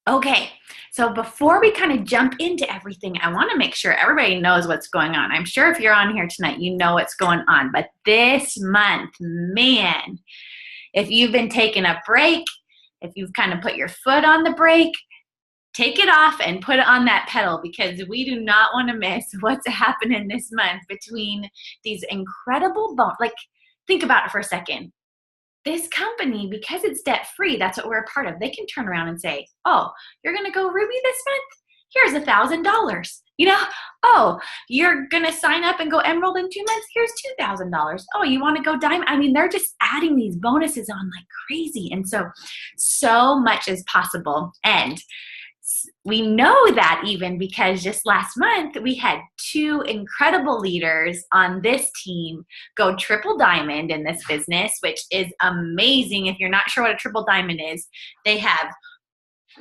Okay, so before we kind of jump into everything, I want to make sure everybody knows what's going on. I'm sure if you're on here tonight, you know what's going on. But this month, man, if you've been taking a break, if you've kind of put your foot on the brake, take it off and put it on that pedal because we do not want to miss what's happening this month between these incredible like, think about it for a second. This company, because it's debt free, that's what we're a part of. They can turn around and say, oh, you're going to go Ruby this month? Here's $1,000. Oh, you're going to sign up and go Emerald in 2 months? Here's $2,000. Oh, you want to go Diamond? I mean, they're just adding these bonuses on like crazy. And so much is possible. And we know that even because just last month we had two incredible leaders on this team go triple diamond in this business, which is amazing. If you're not sure what a triple diamond is, they have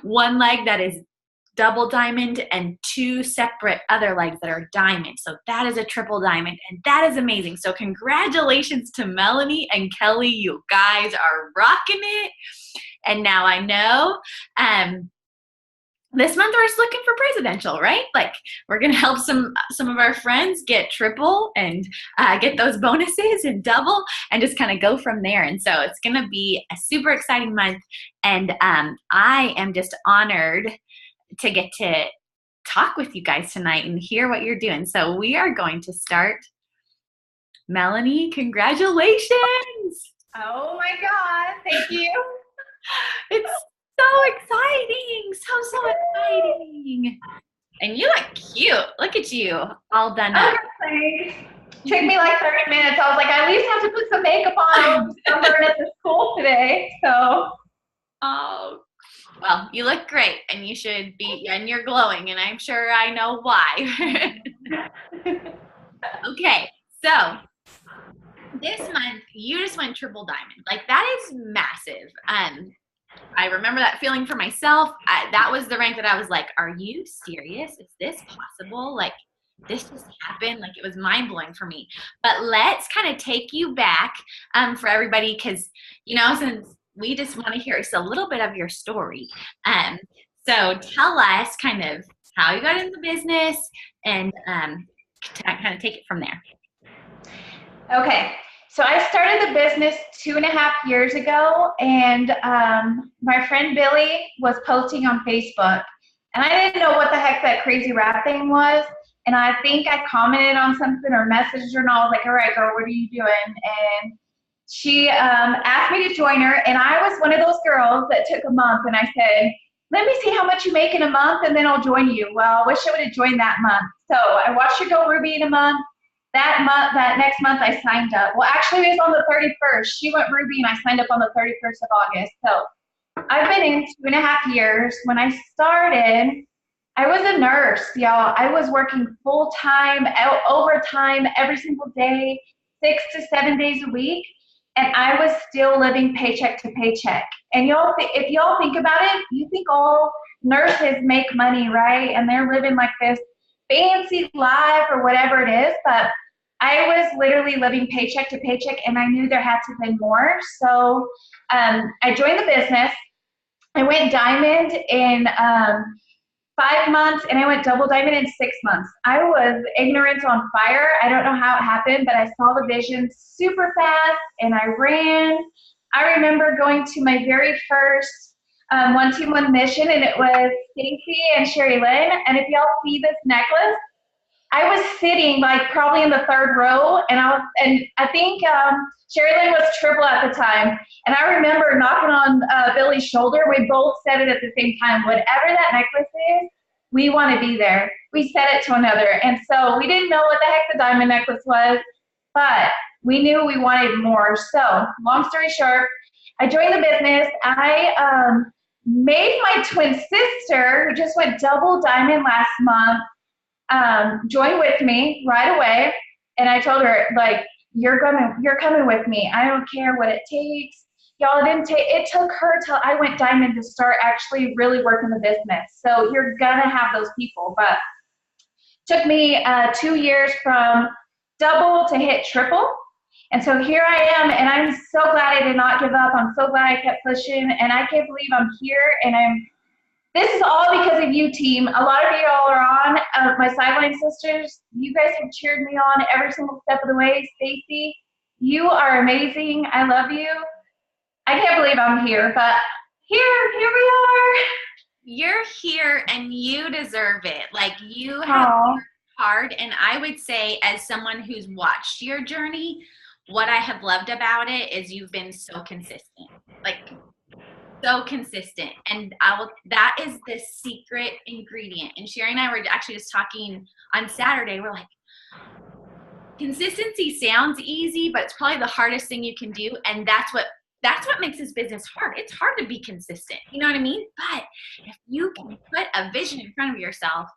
one leg that is double diamond and two separate other legs that are diamond. So that is a triple diamond, and that is amazing. So congratulations to Melanie and Kelly. You guys are rocking it. And now I know this month we're just looking for presidential, right? Like we're gonna help some of our friends get triple and get those bonuses and double and just kind of go from there. And so it's gonna be a super exciting month, and I am just honored to get to talk with you guys tonight and hear what you're doing. So we are going to start. Melanie, congratulations! Oh my God, thank you. It's so exciting, so exciting. And you look cute. Look at you, all done up. Thanks. Took me like 30 minutes. I was like, I at least have to put some makeup on. I'm burning at the school today, so. Oh, well, you look great, and you should be, and you're glowing, and I'm sure I know why. Okay, so this month you just went triple diamond. Like that is massive. I remember that feeling for myself. That was the rank that I was like, are you serious? Is this possible? Like, this just happened? Like, it was mind-blowing for me. But let's kind of take you back for everybody because, since we just want to hear just a little bit of your story. So tell us kind of how you got into the business and kind of take it from there. Okay. So I started the business 2.5 years ago, and my friend Billy was posting on Facebook, and I didn't know what the heck that crazy rap thing was, and I think I commented on something or messaged her, and I was like, all right, girl, what are you doing? And she asked me to join her, and I was one of those girls that took a month, and I said, let me see how much you make in a month, and then I'll join you. Well, I wish I would have joined that month. So I watched her go Ruby in a month. That next month I signed up. Well, actually it was on the 31st. She went Ruby and I signed up on the 31st of August. So I've been in 2.5 years. When I started, I was a nurse, y'all. I was working full-time, overtime every single day, 6 to 7 days a week. And I was still living paycheck to paycheck. And y'all, if y'all think about it, you think all nurses make money, right? And they're living like this fancy life or whatever it is. But I was literally living paycheck to paycheck, and I knew there had to be more. So I joined the business. I went diamond in 5 months, and I went double diamond in 6 months. I was ignorance on fire. I don't know how it happened, but I saw the vision super fast, and I ran. I remember going to my very first 1-2-1 mission, and it was Stacy and Sherry Lynn. And if y'all see this necklace, I was sitting like probably in the 3rd row, and I think Sherry Lynn was triple at the time. And I remember knocking on Billy's shoulder. We both said it at the same time. Whatever that necklace is, we want to be there. We said it to another. And so we didn't know what the heck the diamond necklace was, but we knew we wanted more. So long story short, I joined the business. I made my twin sister, who just went double diamond last month, join with me right away. And I told her, like, you're coming with me. I don't care what it takes. Y'all, it took her till I went diamond to start actually really working the business. So you're gonna have those people, but took me 2 years from double to hit triple. And so here I am, and I'm so glad I did not give up. I'm so glad I kept pushing, and I can't believe I'm here, and This is all because of you, team. A lot of you all are on. My sideline sisters, you guys have cheered me on every single step of the way. Stacy, you are amazing. I love you. I can't believe I'm here, but here we are. You're here and you deserve it. Like, you have worked hard, and I would say, as someone who's watched your journey, what I have loved about it is you've been so consistent. Like, so consistent. And that is the secret ingredient. And Sherry and I were actually just talking on Saturday. We're like, consistency sounds easy, but it's probably the hardest thing you can do. And that's what makes this business hard. It's hard to be consistent. You know what I mean? But if you can put a vision in front of yourself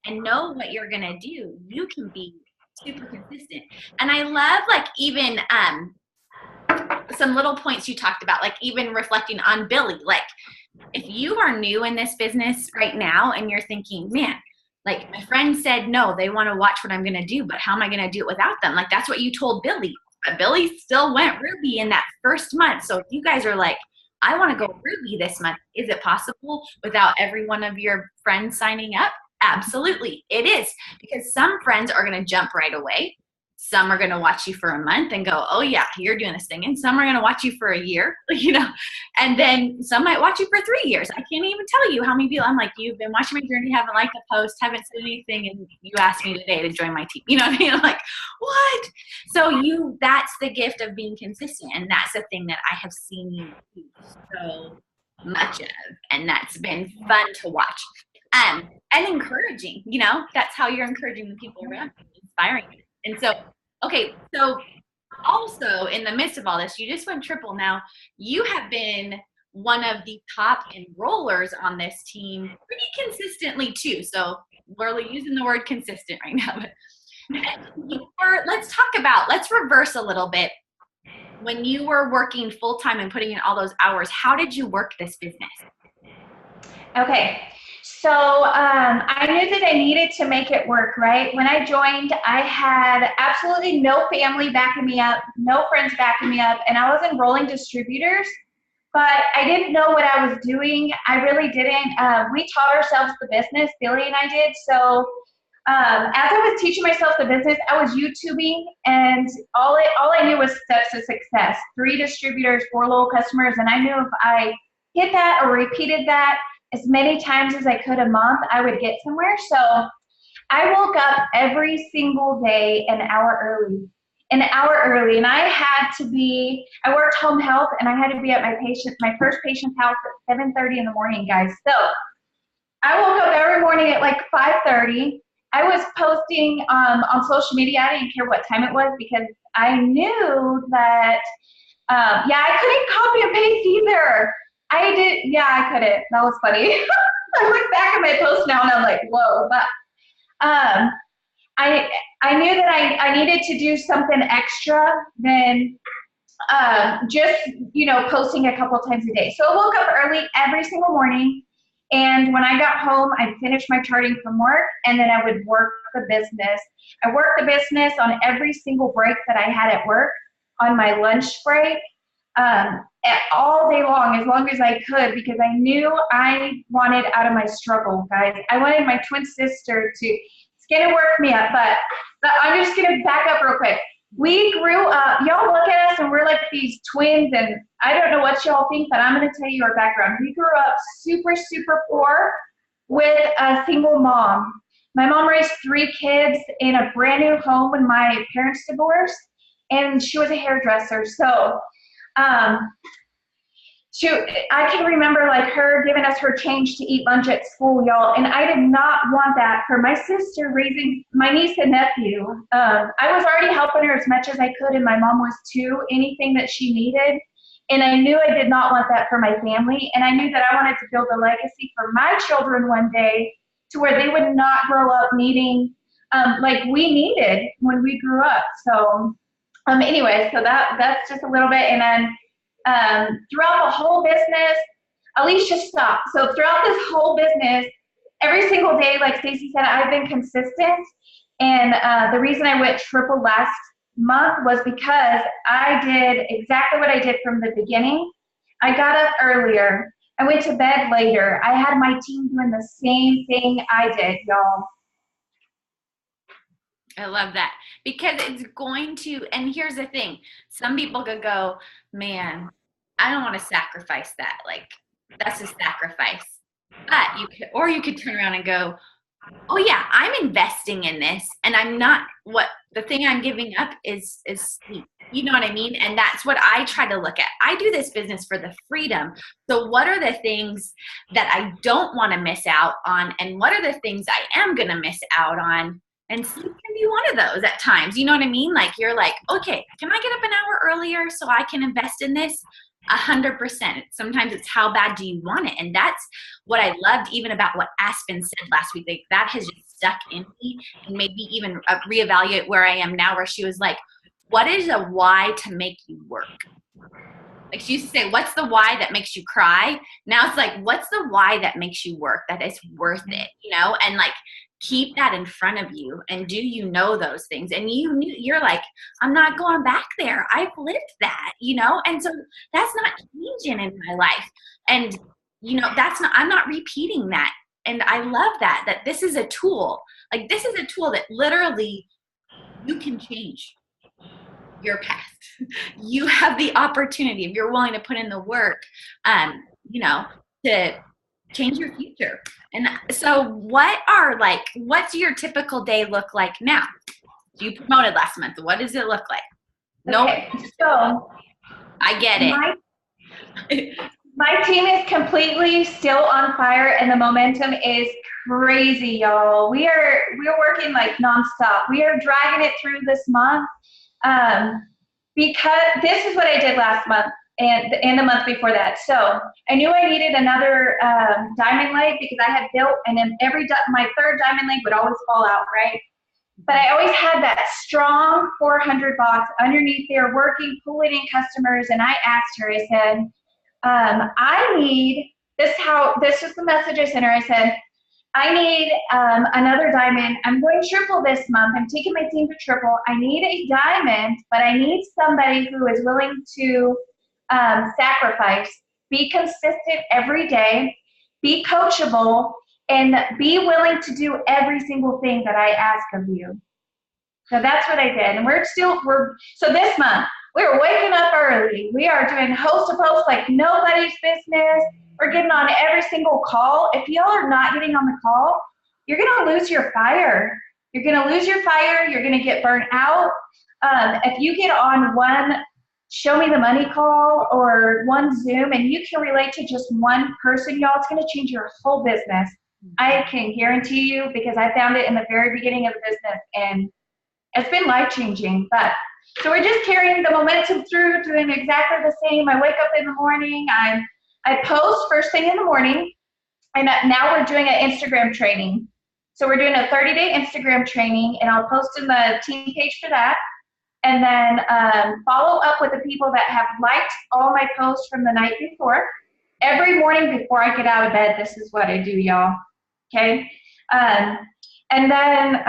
and know what you're going to do, you can be super consistent. And I love, like, even some little points you talked about, like even reflecting on Billy. Like, if you are new in this business right now and you're thinking, man, like, my friend said no, they want to watch what I'm going to do, but how am I going to do it without them? Like, that's what you told Billy. But Billy still went Ruby in that first month. So if you guys are like, I want to go Ruby this month, is it possible without every one of your friends signing up? Absolutely, it is. Because some friends are going to jump right away. Some are going to watch you for a month and go, oh yeah, you're doing this thing. And some are going to watch you for a year, you know, and then some might watch you for 3 years. I can't even tell you how many people, I'm like, you've been watching my journey, haven't liked a post, haven't said anything, and you asked me today to join my team. You know what I mean? I'm like, what? So that's the gift of being consistent. And that's the thing that I have seen you do so much of. And that's been fun to watch. And encouraging, you know, that's how you're encouraging the people around you, inspiring them. And so, okay, so also in the midst of all this, you just went triple. Now, you have been one of the top enrollers on this team pretty consistently too. So we're using the word consistent right now. Let's reverse a little bit. When you were working full-time and putting in all those hours, how did you work this business? Okay. So I knew that I needed to make it work, right? When I joined, I had absolutely no family backing me up, no friends backing me up, and I was enrolling distributors, but I didn't know what I was doing. I really didn't. We taught ourselves the business, Billy and I did. So as I was teaching myself the business, I was YouTubing, and all I knew was steps to success. 3 distributors, 4 loyal customers, and I knew if I hit that or repeated that as many times as I could a month, I would get somewhere. So I woke up every single day an hour early. And I worked home health, and I had to be at my first patient's house at 7:30 in the morning, guys. So I woke up every morning at like 5:30. I was posting on social media. I didn't care what time it was because I knew that, I couldn't copy and paste either. I couldn't. That was funny. I look back at my post now and I'm like, whoa. But I knew that I needed to do something extra than just, posting a couple times a day. So I woke up early every single morning. And when I got home, I'd finish my charting from work, and then I would work the business. I worked the business on every single break that I had at work, on my lunch break. All day long as I could, because I knew I wanted out of my struggle, guys. I wanted my twin sister to skin and work me up, but I'm just going to back up real quick. We grew up, y'all look at us and we're like these twins, and I don't know what y'all think, but I'm going to tell you our background. We grew up super, super poor with a single mom. My mom raised 3 kids in a brand new home when my parents divorced, and she was a hairdresser. So I can remember like her giving us her change to eat lunch at school, y'all, and I did not want that for my sister raising my niece and nephew. I was already helping her as much as I could, and my mom was too, anything that she needed, and I knew I did not want that for my family, and I knew that I wanted to build a legacy for my children one day to where they would not grow up needing like we needed when we grew up. So anyway, so that's just a little bit. And then throughout the whole business, Alicia stopped. So throughout this whole business, every single day, like Stacey said, I've been consistent. And the reason I went triple last month was because I did exactly what I did from the beginning. I got up earlier. I went to bed later. I had my team doing the same thing I did, y'all. I love that, because it's going to, and here's the thing, some people could go, man, I don't want to sacrifice that. Like, that's a sacrifice. But you could turn around and go, oh yeah, I'm investing in this, and I'm not, the thing I'm giving up is sleep. You know what I mean? And that's what I try to look at. I do this business for the freedom. So what are the things that I don't want to miss out on, and what are the things I am going to miss out on? And sleep can be one of those at times. You know what I mean? Like, you're like, okay, can I get up an hour earlier so I can invest in this? 100%. Sometimes it's how bad do you want it? And that's what I loved even about what Aspen said last week. Like, that has just stuck in me and made me even reevaluate where I am now, where she was like, what is a why to make you work? Like, she used to say, what's the why that makes you cry? Now it's like, what's the why that makes you work, that is worth it, you know? And like, keep that in front of you. And do you know those things? And you're like, I'm not going back there. I've lived that, you know? And so that's not changing in my life. And, you know, I'm not repeating that. And I love that this is a tool. Like, this is a tool that literally you can change your past. You have the opportunity, if you're willing to put in the work, you know, to change your future. And so what's your typical day look like now? You promoted last month. What does it look like? Okay, so I get it. My team is completely still on fire, and the momentum is crazy, y'all. We're working like nonstop. We are dragging it through this month, because this is what I did last month and the month before that. So I knew I needed another diamond leg, because I had built, and then my third diamond leg would always fall out, right? But I always had that strong 400 box underneath there working, pulling in customers. And I asked her, I said, I need this. This is the message I sent her. I said, I need another diamond. I'm going triple this month. I'm taking my team to triple. I need a diamond, but I need somebody who is willing to sacrifice, be consistent every day, be coachable, and be willing to do every single thing that I ask of you. So that's what I did. And so this month, we're waking up early. We are doing host to post like nobody's business. We're getting on every single call. If y'all are not getting on the call, you're going to lose your fire. You're going to lose your fire. You're going to get burnt out. If you get on one show me the money call or one Zoom and you can relate to just one person, y'all, it's going to change your whole business. I can guarantee you, because I found it in the very beginning of the business, and it's been life-changing. But so we're just carrying the momentum through, doing exactly the same. I wake up in the morning. I post first thing in the morning, and now we're doing an Instagram training. So we're doing a 30-day Instagram training, and I'll post in the team page for that. And then follow up with the people that have liked all my posts from the night before. Every morning before I get out of bed, this is what I do, y'all. Okay? And then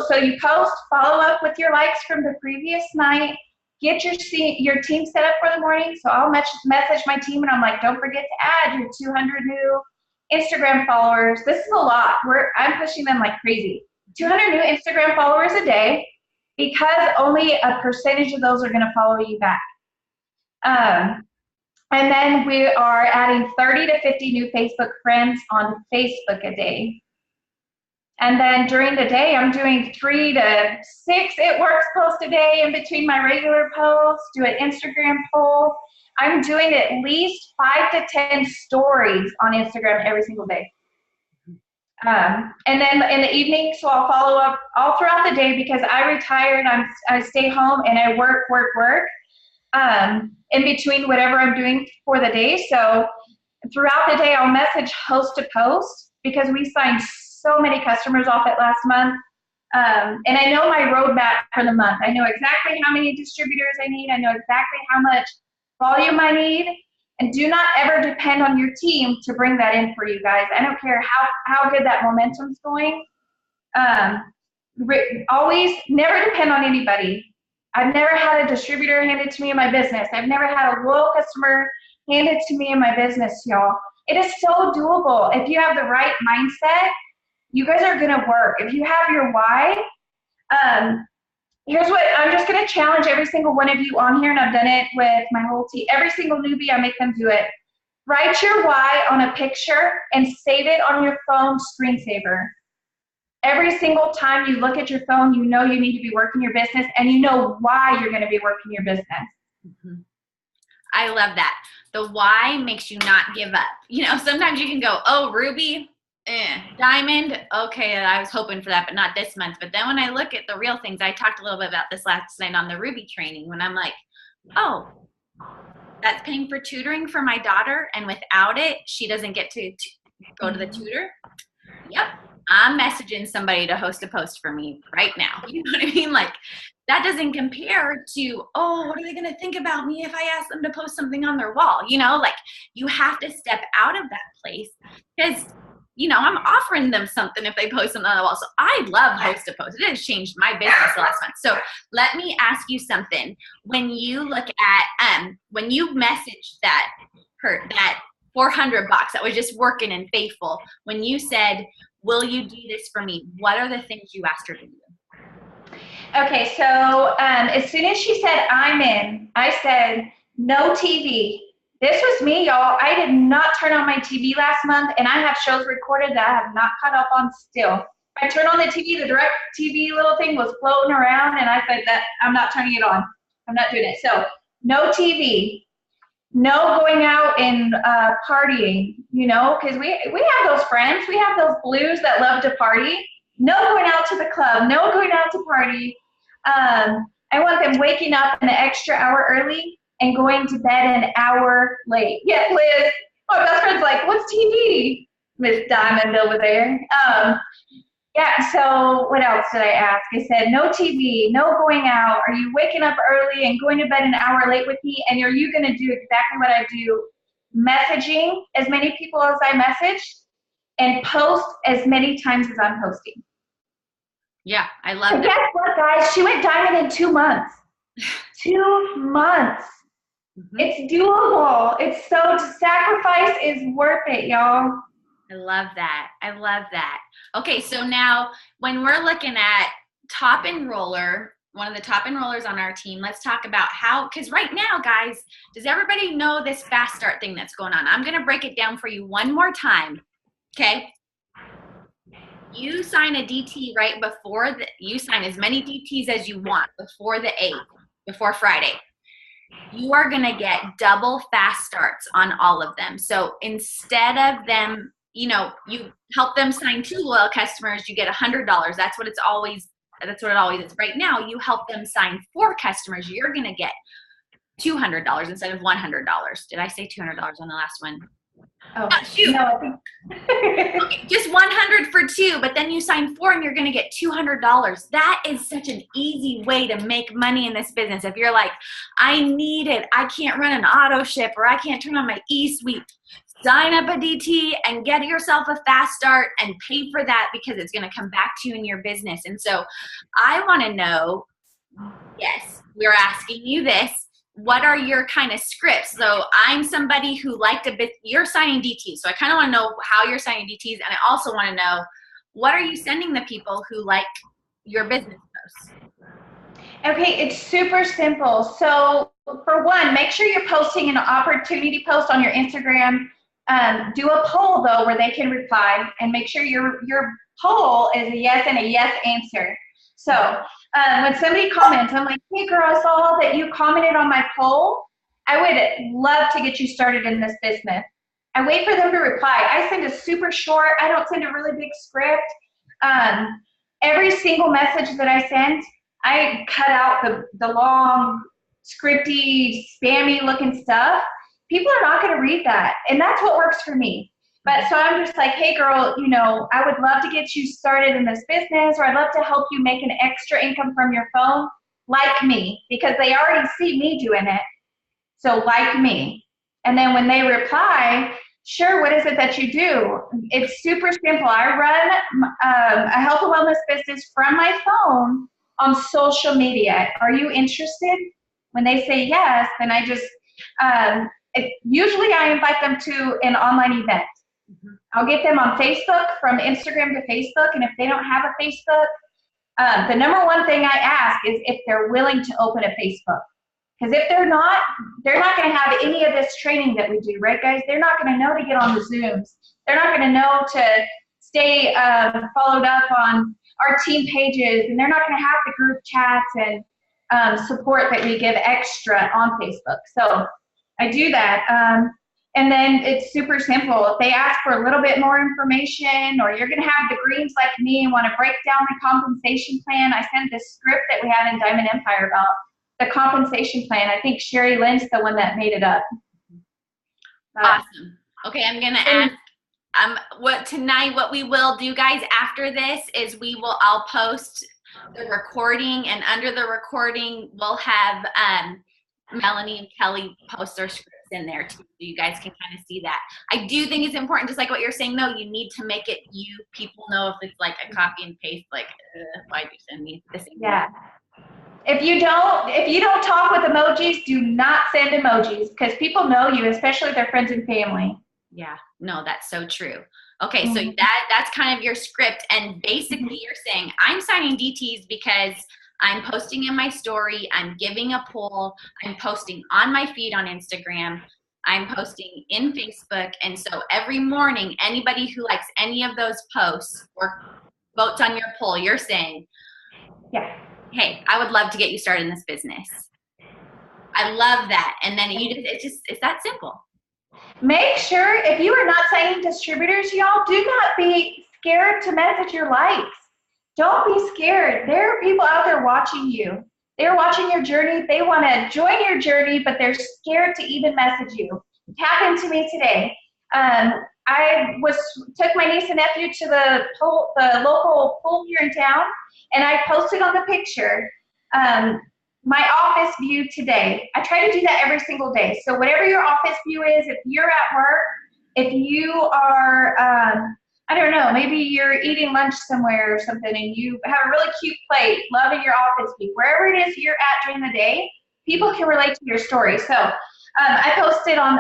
so you post, follow up with your likes from the previous night, get your team set up for the morning. So I'll message my team, and I'm like, don't forget to add your 200 new Instagram followers. This is a lot. I'm pushing them like crazy. 200 new Instagram followers a day, because only a percentage of those are going to follow you back. And then we are adding 30 to 50 new Facebook friends on Facebook a day. And then during the day, I'm doing 3 to 6 It Works posts a day in between my regular posts, do an Instagram poll. I'm doing at least 5 to 10 stories on Instagram every single day. And then in the evening, so I'll follow up all throughout the day, because I retired, I stay home and I work, in between whatever I'm doing for the day. So throughout the day, I'll message host to post, because we signed so many customers off it last month. And I know my roadmap for the month. I know exactly how many distributors I need. I know exactly how much volume I need. And do not ever depend on your team to bring that in for you guys. I don't care how good that momentum's going. Always never depend on anybody. I've never had a distributor hand it to me in my business. I've never had a loyal customer hand it to me in my business, y'all. It is so doable. If you have the right mindset, you guys are going to work. If you have your why, here's what I'm just going to challenge every single one of you on here, and I've done it with my whole team. Every single newbie, I make them do it. Write your why on a picture and save it on your phone screensaver. Every single time you look at your phone, you know you need to be working your business, and you know why you're going to be working your business. Mm-hmm. I love that. The why makes you not give up. You know, sometimes you can go, oh, Ruby, diamond, okay, I was hoping for that, but not this month. But then when I look at the real things, I talked a little bit about this last night on the Ruby training, when I'm like, oh, that's paying for tutoring for my daughter, and without it, she doesn't get to go to the tutor. Yep, I'm messaging somebody to host a post for me right now. You know what I mean? Like, that doesn't compare to, oh, what are they going to think about me if I ask them to post something on their wall? You know, like, you have to step out of that place, because, you know, I'm offering them something if they post something on the wall. So I love host a post. It has changed my business last month. So let me ask you something. When you look at, when you messaged that 400 bucks that was just working and faithful, when you said, will you do this for me? What are the things you asked her to do? Okay, so as soon as she said, I'm in, I said, no TV. This was me, y'all. I did not turn on my TV last month, and I have shows recorded that I have not caught up on still. I turned on the TV, the direct TV little thing was floating around, and I said that I'm not turning it on. I'm not doing it. So no TV, no going out and partying, you know, because we have those friends. We have those blues that love to party. No going out to the club, no going out to party. I want them waking up an extra hour early and going to bed an hour late. Yeah, Liz, my best friend's like, what's TV? Miss Diamond over there. Yeah, so what else did I ask? I said, no TV, no going out. Are you waking up early and going to bed an hour late with me? And are you going to do exactly what I do? Messaging as many people as I message and post as many times as I'm posting. Yeah, I love and that. Guess what, guys? She went diamond in 2 months. 2 months. Mm-hmm. It's doable. It's so, sacrifice is worth it, y'all. I love that. I love that. Okay, so now when we're looking at top enroller, one of the top enrollers on our team, let's talk about how, because right now, guys, does everybody know this fast start thing that's going on? I'm going to break it down for you one more time, okay? You sign a DT right before, you sign as many DTs as you want before the 8th, before Friday. You are going to get double fast starts on all of them. So instead of them, you know, you help them sign 2 loyal customers, you get $100. That's what it always is. Right now, you help them sign 4 customers, you're going to get $200 instead of $100. Did I say $200 on the last one? Oh, shoot. No, I think. Okay, just 100 for 2, but then you sign 4 and you're going to get $200. That is such an easy way to make money in this business. If you're like, I need it, I can't run an auto ship, or I can't turn on my e-suite, sign up a DT and get yourself a fast start and pay for that, because it's going to come back to you in your business. And so I want to know, yes, we're asking you this. What are your kind of scripts? So I'm somebody who liked a bit, you're signing DTs. So I kind of want to know how you're signing DTs. And I also want to know, what are you sending the people who like your business posts? Okay, it's super simple. So for one, make sure you're posting an opportunity post on your Instagram. Do a poll though, where they can reply, and make sure your poll is a yes and a yes answer. So when somebody comments, I'm like, hey girl, I saw that you commented on my poll. I would love to get you started in this business. I wait for them to reply. I send a super short, I don't send a really big script. Every single message that I send, I cut out the long, scripty, spammy looking stuff. People are not going to read that. And that's what works for me. But so I'm just like, hey girl, you know, I would love to get you started in this business, or I'd love to help you make an extra income from your phone. Like me, because they already see me doing it. So like me. And then when they reply, sure, what is it that you do? It's super simple. I run a health and wellness business from my phone on social media. Are you interested? When they say yes, then I just usually I invite them to an online event. Mm-hmm. I'll get them on Facebook, from Instagram to Facebook, and if they don't have a Facebook, the number one thing I ask is if they're willing to open a Facebook. Because if they're not going to have any of this training that we do, right, guys? They're not going to know to get on the Zooms. They're not going to know to stay followed up on our team pages, and they're not going to have the group chats and support that we give extra on Facebook. So I do that. And then it's super simple. If they ask for a little bit more information, or you're going to have the greens like me and want to break down the compensation plan, I sent this script that we have in Diamond Empire about the compensation plan. I think Sherry Lynn's the one that made it up. Awesome. Okay, I'm going to ask, what we will do, guys, after this is I'll post the recording, and under the recording, we'll have Melanie and Kelly post their scripts in there too, so you guys can kind of see that. I do think it's important, just like what you're saying, though, you need to make it people know. If it's like a copy and paste, like, why'd you send me the same Yeah. If you don't talk with emojis, do not send emojis, because people know you, especially their friends and family. Yeah, no, that's so true. Okay, so that's kind of your script, and basically you're saying, I'm signing DTs because I'm posting in my story, I'm giving a poll, I'm posting on my feed on Instagram, I'm posting in Facebook, and so every morning, anybody who likes any of those posts or votes on your poll, you're saying, yeah, hey, I would love to get you started in this business. I love that. And then it's that simple. Make sure, if you are not signing distributors, y'all, do not be scared to message your likes. Don't be scared. There are people out there watching you. They're watching your journey. They want to join your journey, but they're scared to even message you. It happened to me today. I took my niece and nephew to the local pool here in town, and I posted on the picture, my office view today. I try to do that every single day. So whatever your office view is, if you're at work, if you are, I don't know, maybe you're eating lunch somewhere or something and you have a really cute plate, loving your office view, wherever it is you're at during the day, people can relate to your story. So I posted it on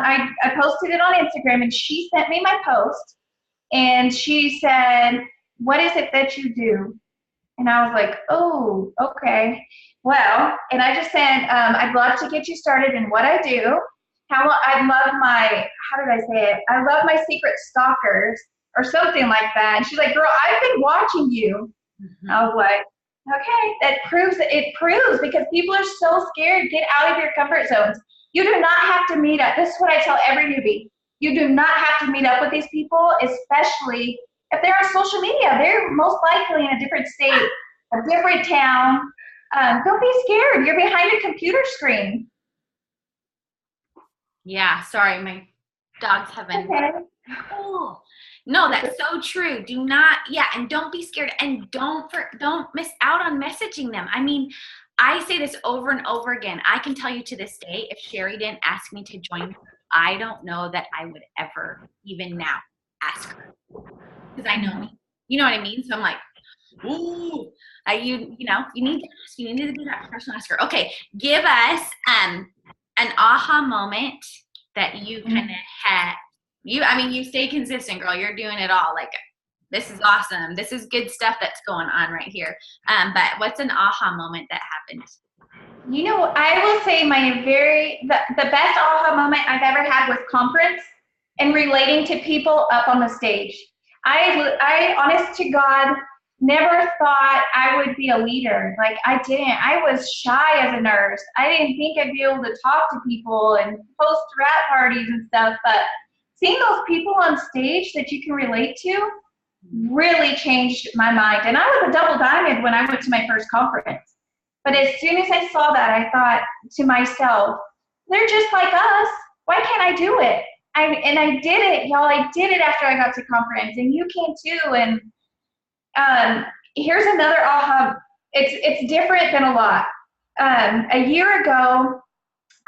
Instagram, and she sent me my post, and she said, what is it that you do? And I was like, oh, okay. Well, and I just said, I'd love to get you started in what I do. How did I say it? I love my secret stalkers or something like that. And she's like, girl, I've been watching you. Mm-hmm. I was like, okay, it proves because people are so scared. Get out of your comfort zones. You do not have to meet up. This is what I tell every newbie. You do not have to meet up with these people, especially if they're on social media. They're most likely in a different state, a different town. Don't be scared. You're behind a computer screen. Yeah, sorry, my dog's having. Okay. Oh, no, that's so true. Do not, and don't be scared, and don't miss out on messaging them. I mean, I say this over and over again. I can tell you to this day, if Sherry didn't ask me to join her, I don't know that I would ever, even now, ask her, because I know me. You know what I mean? So I'm like, ooh, you need to ask. You need to be that professional asker. Okay, give us an aha moment that you kind of had. You stay consistent, girl. You're doing it all. Like, this is awesome. This is good stuff that's going on right here. But what's an aha moment that happened? I will say the best aha moment I've ever had was conference and relating to people up on the stage. I honest to God, never thought I would be a leader. Like, I didn't. I was shy as a nurse. I didn't think I'd be able to talk to people and host rap parties and stuff. But seeing those people on stage that you can relate to really changed my mind. And I was a double diamond when I went to my first conference. But as soon as I saw that, I thought to myself, they're just like us. Why can't I do it? And I did it, y'all. I did it after I got to conference, and you can too. And here's another aha. It's different than a lot. A year ago,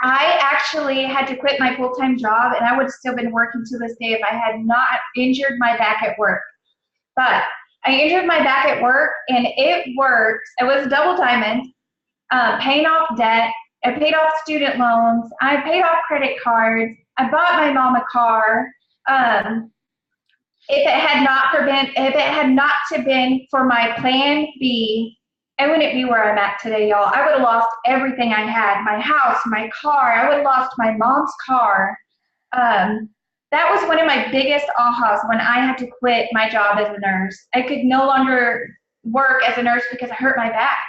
I actually had to quit my full-time job, and I would have still been working to this day if I had not injured my back at work. But I injured my back at work, and it worked. It was a double diamond, paying off debt. I paid off student loans. I paid off credit cards. I bought my mom a car. If it had not to been for my plan B, I wouldn't be where I'm at today, y'all. I would have lost everything I had, my house, my car. I would have lost my mom's car. That was one of my biggest ahas when I had to quit my job as a nurse. I could no longer work as a nurse because I hurt my back.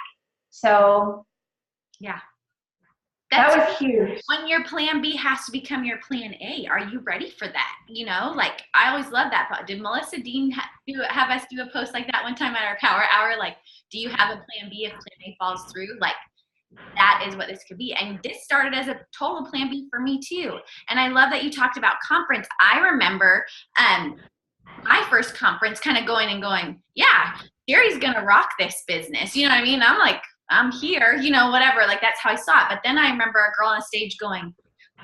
So yeah. That was huge. When your plan B has to become your plan A, are you ready for that? You know, like I always love that. Did Melissa Dean have us do a post like that one time at our power hour? Like, do you have a plan B if plan A falls through? Like, that is what this could be. And this started as a total plan B for me too. And I love that you talked about conference. I remember my first conference kind of going, yeah, Sherry's going to rock this business. You know what I mean? I'm like, I'm here, you know, whatever. Like, that's how I saw it. But then I remember a girl on stage going,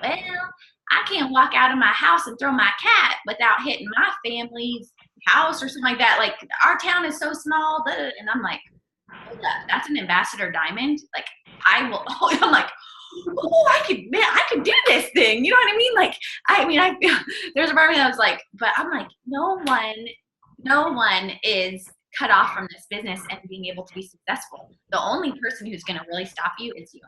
well, I can't walk out of my house and throw my cat without hitting my family's house or something like that. Like, our town is so small. And I'm like, hold up, that's an ambassador diamond. Like, I'm like, oh, I could do this thing. You know what I mean? Like, there's a part of me that was like, but I'm like, no one is cut off from this business and being able to be successful. The only person who's going to really stop you is you.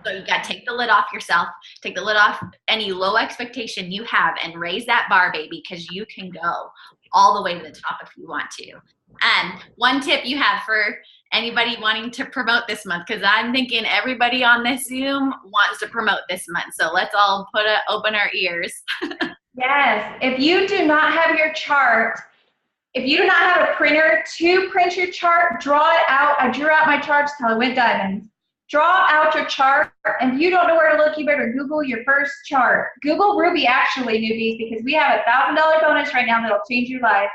So you got to take the lid off yourself, take the lid off any low expectation you have and raise that bar, baby, because you can go all the way to the top if you want to. And one tip you have for anybody wanting to promote this month, because I'm thinking everybody on this Zoom wants to promote this month. So let's all open our ears. Yes. If you do not have your chart, if you do not have a printer to print your chart, draw it out. I drew out my charts till I went diamonds. Draw out your chart, and if you don't know where to look, you better Google your first chart. Google Ruby, actually, newbies, because we have a $1,000 bonus right now that'll change your life.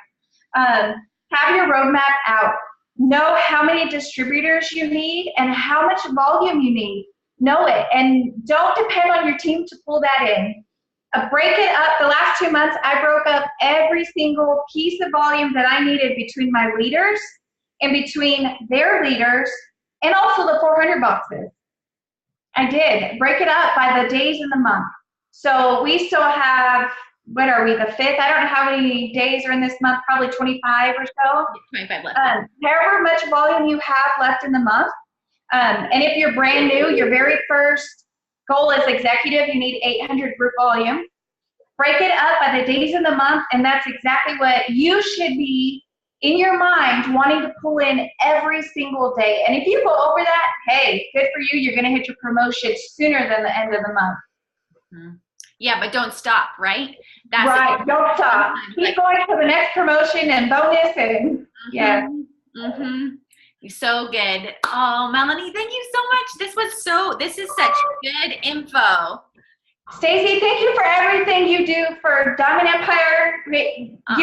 Have your roadmap out. Know how many distributors you need and how much volume you need. Know it, and don't depend on your team to pull that in. Break it up. The last 2 months, I broke up every single piece of volume that I needed between my leaders and between their leaders and also the 400 boxes. I did. Break it up by the days in the month. So we still have, what are we, the 5th? I don't know how many days are in this month, probably 25 or so. 25 left. However much volume you have left in the month. And if you're brand new, your very first goal is executive, you need 800 group volume. Break it up by the days in the month, and that's exactly what you should be in your mind wanting to pull in every single day. And if you go over that, hey, good for you. You're going to hit your promotion sooner than the end of the month. Mm-hmm. Yeah, but don't stop, right? That's right. Don't stop. Keep going to the next promotion and bonus and yeah. Mm-hmm. You're so good. Oh, Melanie, thank you so much. This is such good info. Stacey, thank you for everything you do for Diamond Empire. You're I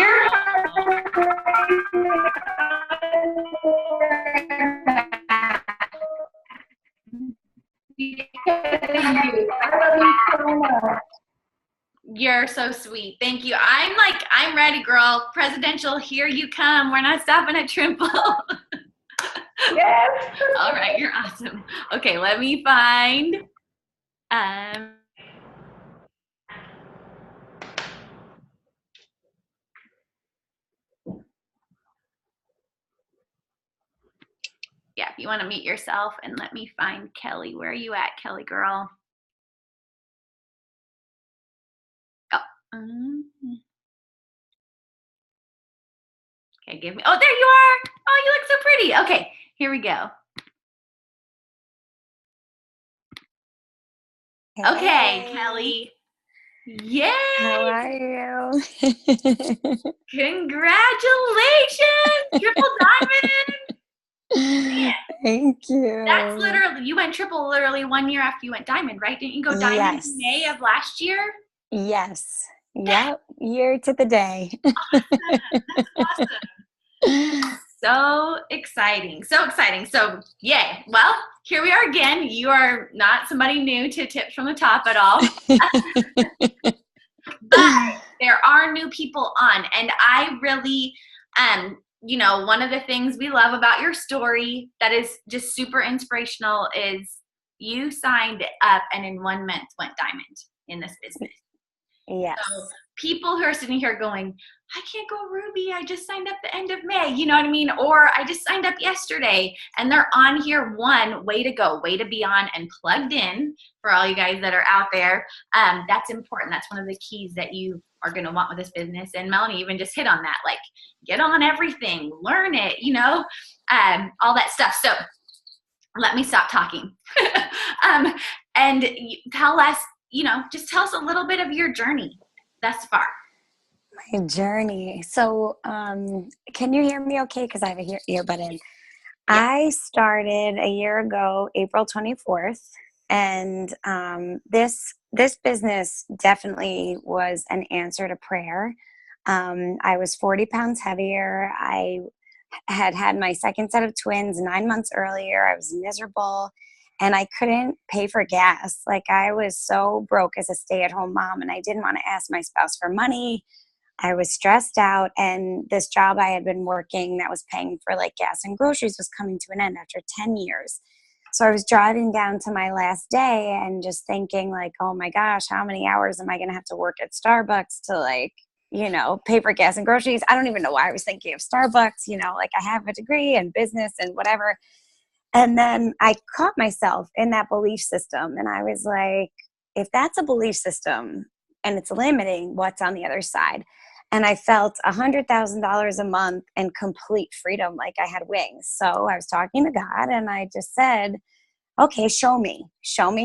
love you so much. You're so sweet. Thank you. I'm ready, girl. Presidential, here you come. We're not stopping at Trimble. Yes. All right, you're awesome. Okay, let me find. Yeah, if you want to meet yourself, and let me find Kelly. Where are you at, Kelly girl? Okay, give me. Oh, there you are. Oh, you look so pretty. Okay, here we go. Hey. Okay, Kelly. Yay! How are you? Congratulations! Triple diamond! Thank you. That's literally, you went triple literally 1 year after you went diamond, right? Didn't you go diamond in May of last year? Yes. Yep. Year to the day. Awesome. That's awesome. So exciting. So exciting. So, yay. Well, here we are again. You are not somebody new to Tips from the Top at all. But there are new people on. And I really, you know, one of the things we love about your story that is just super inspirational is you signed up and in 1 month went diamond. in this business. Yes. So people who are sitting here going, I can't go Ruby, I just signed up the end of May, you know what I mean? Or I just signed up yesterday, and they're on here. One, way to go, way to be on and plugged in for all you guys that are out there. That's important. That's one of the keys that you are going to want with this business. And Melanie even just hit on that, like get on everything, learn it, you know, all that stuff. So let me stop talking. And tell us, you know, just tell us a little bit of your journey thus far. My journey. So, can you hear me okay? Because I have a earbud in. Yeah. I started a year ago, April 24th. And this business definitely was an answer to prayer. I was 40 pounds heavier. I had my second set of twins 9 months earlier. I was miserable. And I couldn't pay for gas. Like, I was so broke as a stay-at-home mom, and I didn't want to ask my spouse for money. I was stressed out, and this job I had been working that was paying for like gas and groceries was coming to an end after 10 years. So I was driving down to my last day and just thinking like, oh my gosh, how many hours am I going to have to work at Starbucks to, like, you know, pay for gas and groceries? I don't even know why I was thinking of Starbucks, you know, like I have a degree in business and whatever. And then I caught myself in that belief system. And I was like, if that's a belief system and it's limiting, what's on the other side? And I felt $100,000 a month and complete freedom, like I had wings. So I was talking to God, and I just said, okay, show me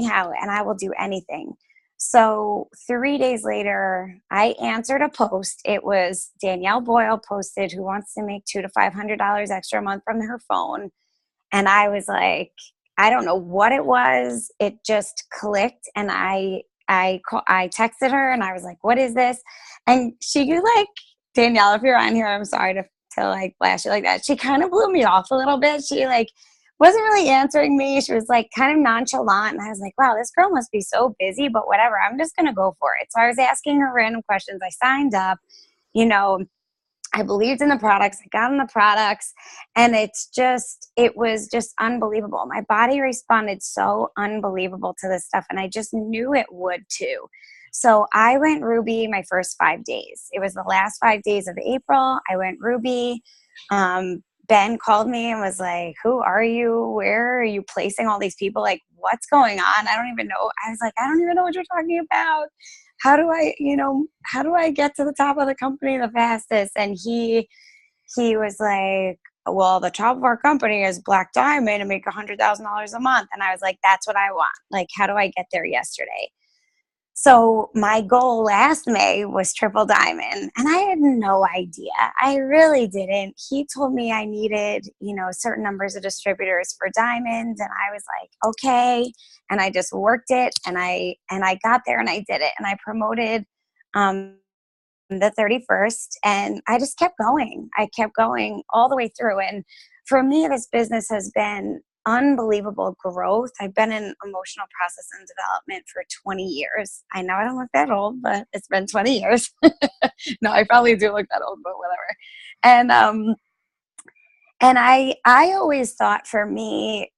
how, and I will do anything. So 3 days later, I answered a post. It was Danielle Boyle posted, who wants to make $200 to $500 extra a month from her phone. And I was like, I don't know what it was. It just clicked. And I texted her, and I was like, what is this? And she like, Danielle, if you're on here, I'm sorry to like flash you like that. She kind of blew me off a little bit. She like wasn't really answering me. She was like kind of nonchalant. And I was like, wow, this girl must be so busy, but whatever. I'm just going to go for it. So I was asking her random questions. I signed up, you know, I believed in the products. I got on the products, and it was just unbelievable. My body responded so unbelievable to this stuff, and I just knew it would too. So I went Ruby my first 5 days. It was the last 5 days of April. I went Ruby. Ben called me and was like, who are you? Where are you placing all these people? Like, what's going on? I don't even know. I was like, I don't even know what you're talking about. How do I get to the top of the company the fastest? And he was like, well, the top of our company is Black Diamond and make $100,000 a month. And I was like, that's what I want. Like, how do I get there yesterday? So my goal last May was Triple Diamond, and I had no idea. I really didn't. He told me I needed, you know, certain numbers of distributors for Diamond, and I was like, okay. And I just worked it, and I got there, and I did it, and I promoted the 31st, and I just kept going. I kept going all the way through, and for me, this business has been unbelievable growth. I've been in emotional process and development for 20 years. I know I don't look that old, but it's been 20 years. No, I probably do look that old, but whatever. And I always thought, for me,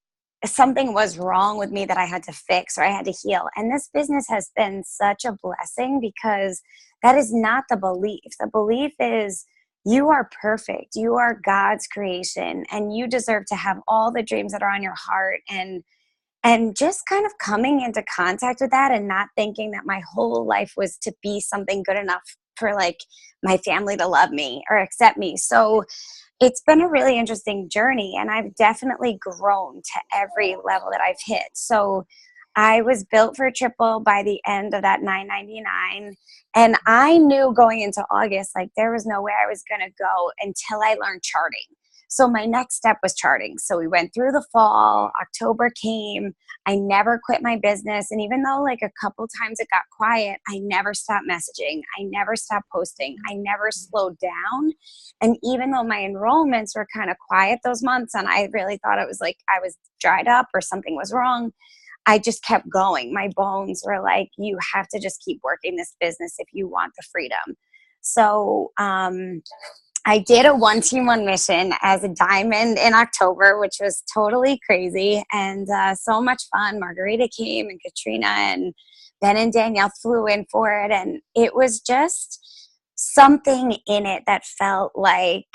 something was wrong with me that I had to fix or I had to heal. And this business has been such a blessing, because that is not the belief. The belief is, you are perfect. You are God's creation, and you deserve to have all the dreams that are on your heart. And just kind of coming into contact with that, and not thinking that my whole life was to be something good enough for like my family to love me or accept me. So it's been a really interesting journey, and I've definitely grown to every level that I've hit. So I was built for triple by the end of that $9.99. And I knew going into August, like, there was no way I was going to go until I learned charting. So my next step was charting. So we went through the fall, October came, I never quit my business. And even though like a couple times it got quiet, I never stopped messaging. I never stopped posting. I never slowed down. And even though my enrollments were kind of quiet those months, and I really thought it was like I was dried up or something was wrong, I just kept going. My bones were like, you have to just keep working this business if you want the freedom. So I did a 1 Team 1 Mission as a diamond in October, which was totally crazy and so much fun. Margarita came, and Katrina, and Ben and Danielle flew in for it, and it was just something in it that felt like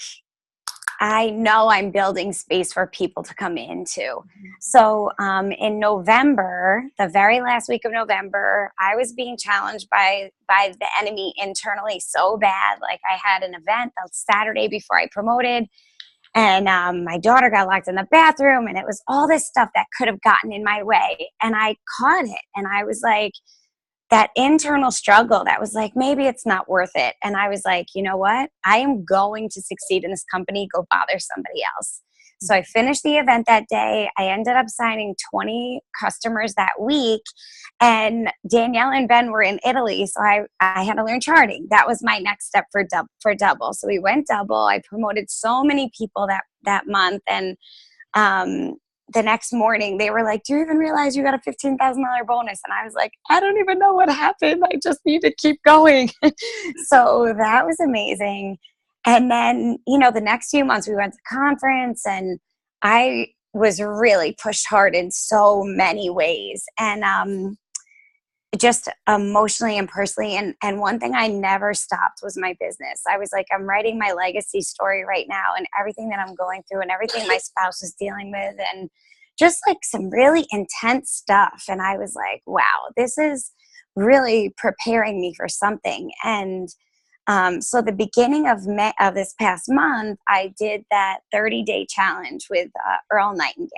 I know I'm building space for people to come into. So in November, the very last week of November, I was being challenged by the enemy internally so bad. Like I had an event the Saturday before I promoted, and my daughter got locked in the bathroom, and it was all this stuff that could have gotten in my way. And I caught it, and I was like, that internal struggle that was like, maybe it's not worth it. And I was like, you know what? I am going to succeed in this company. Go bother somebody else. So I finished the event that day. I ended up signing 20 customers that week. And Danielle and Ben were in Italy. So I had to learn charting. That was my next step for double. So we went double. I promoted so many people that month. And the next morning they were like, do you even realize you got a $15,000 bonus? And I was like, I don't even know what happened. I just need to keep going. So that was amazing. And then, the next few months we went to conference, and I was really pushed hard in so many ways. And just emotionally and personally. And one thing I never stopped was my business. I was like, I'm writing my legacy story right now, and everything that I'm going through and everything my spouse was dealing with, and just like some really intense stuff. And I was like, wow, this is really preparing me for something. And so the beginning of May of this past month, I did that 30-day challenge with Earl Nightingale.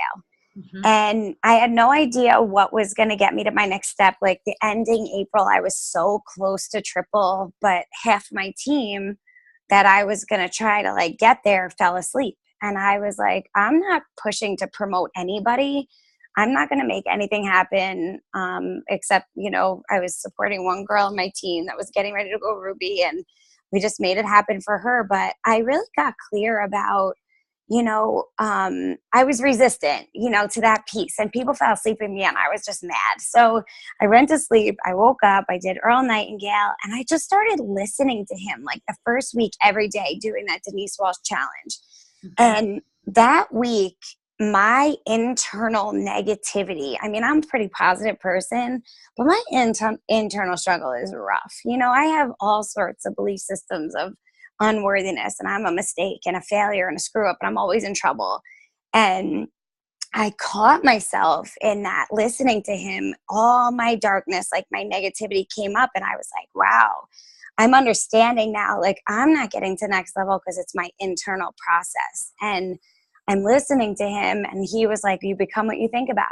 Mm-hmm. And I had no idea what was going to get me to my next step. Like the ending April, I was so close to triple, but half my team that I was going to try to like get there fell asleep. And I was like, I'm not pushing to promote anybody. I'm not going to make anything happen except, I was supporting one girl on my team that was getting ready to go Ruby, and we just made it happen for her. But I really got clear about, I was resistant, to that piece, and people fell asleep with me, and I was just mad. So I went to sleep. I woke up, I did Earl Nightingale, and I just started listening to him like the first week every day doing that Denise Walsh challenge. Mm-hmm. And that week, my internal negativity, I'm a pretty positive person, but my internal struggle is rough. I have all sorts of belief systems of unworthiness, and I'm a mistake and a failure and a screw up, and I'm always in trouble. And I caught myself in that, listening to him, all my darkness, like my negativity came up, and I was like, wow, I'm understanding now, like I'm not getting to next level because it's my internal process. And I'm listening to him, and he was like, you become what you think about.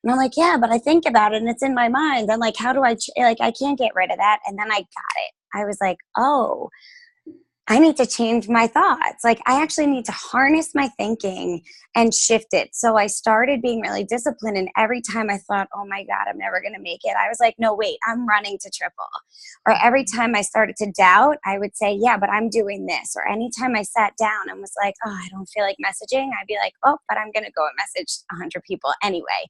And I'm like, yeah, but I think about it and it's in my mind. And like, how do I can't get rid of that. And then I got it. I was like, oh, I need to change my thoughts. Like I actually need to harness my thinking and shift it. So I started being really disciplined. And every time I thought, oh my God, I'm never going to make it, I was like, no, wait, I'm running to triple. Or every time I started to doubt, I would say, yeah, but I'm doing this. Or anytime I sat down and was like, oh, I don't feel like messaging, I'd be like, oh, but I'm going to go and message 100 people anyway.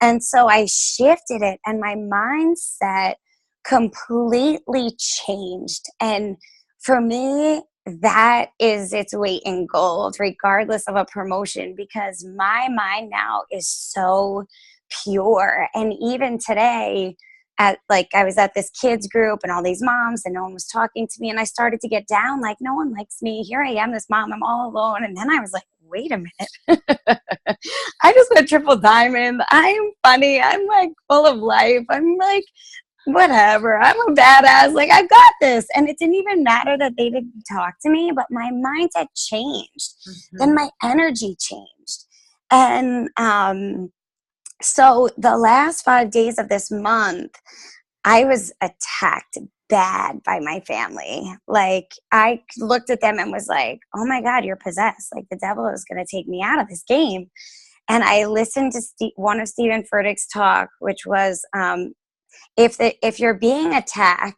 And so I shifted it, and my mindset completely changed. And for me, that is its weight in gold, regardless of a promotion, because my mind now is so pure. And even today, I was at this kids group and all these moms, and no one was talking to me, and I started to get down, like no one likes me. Here I am, this mom, I'm all alone. And then I was like, wait a minute. I just went triple diamond. I'm funny. I'm like full of life. I'm like, whatever, I'm a badass, like I got this. And it didn't even matter that they didn't talk to me, but my mindset changed. Mm-hmm. Then my energy changed. And so the last 5 days of this month, I was attacked bad by my family. Like I looked at them and was like, oh my God, you're possessed. Like the devil is going to take me out of this game. And I listened to one of Stephen Furtick's talk, which was, if you're being attacked,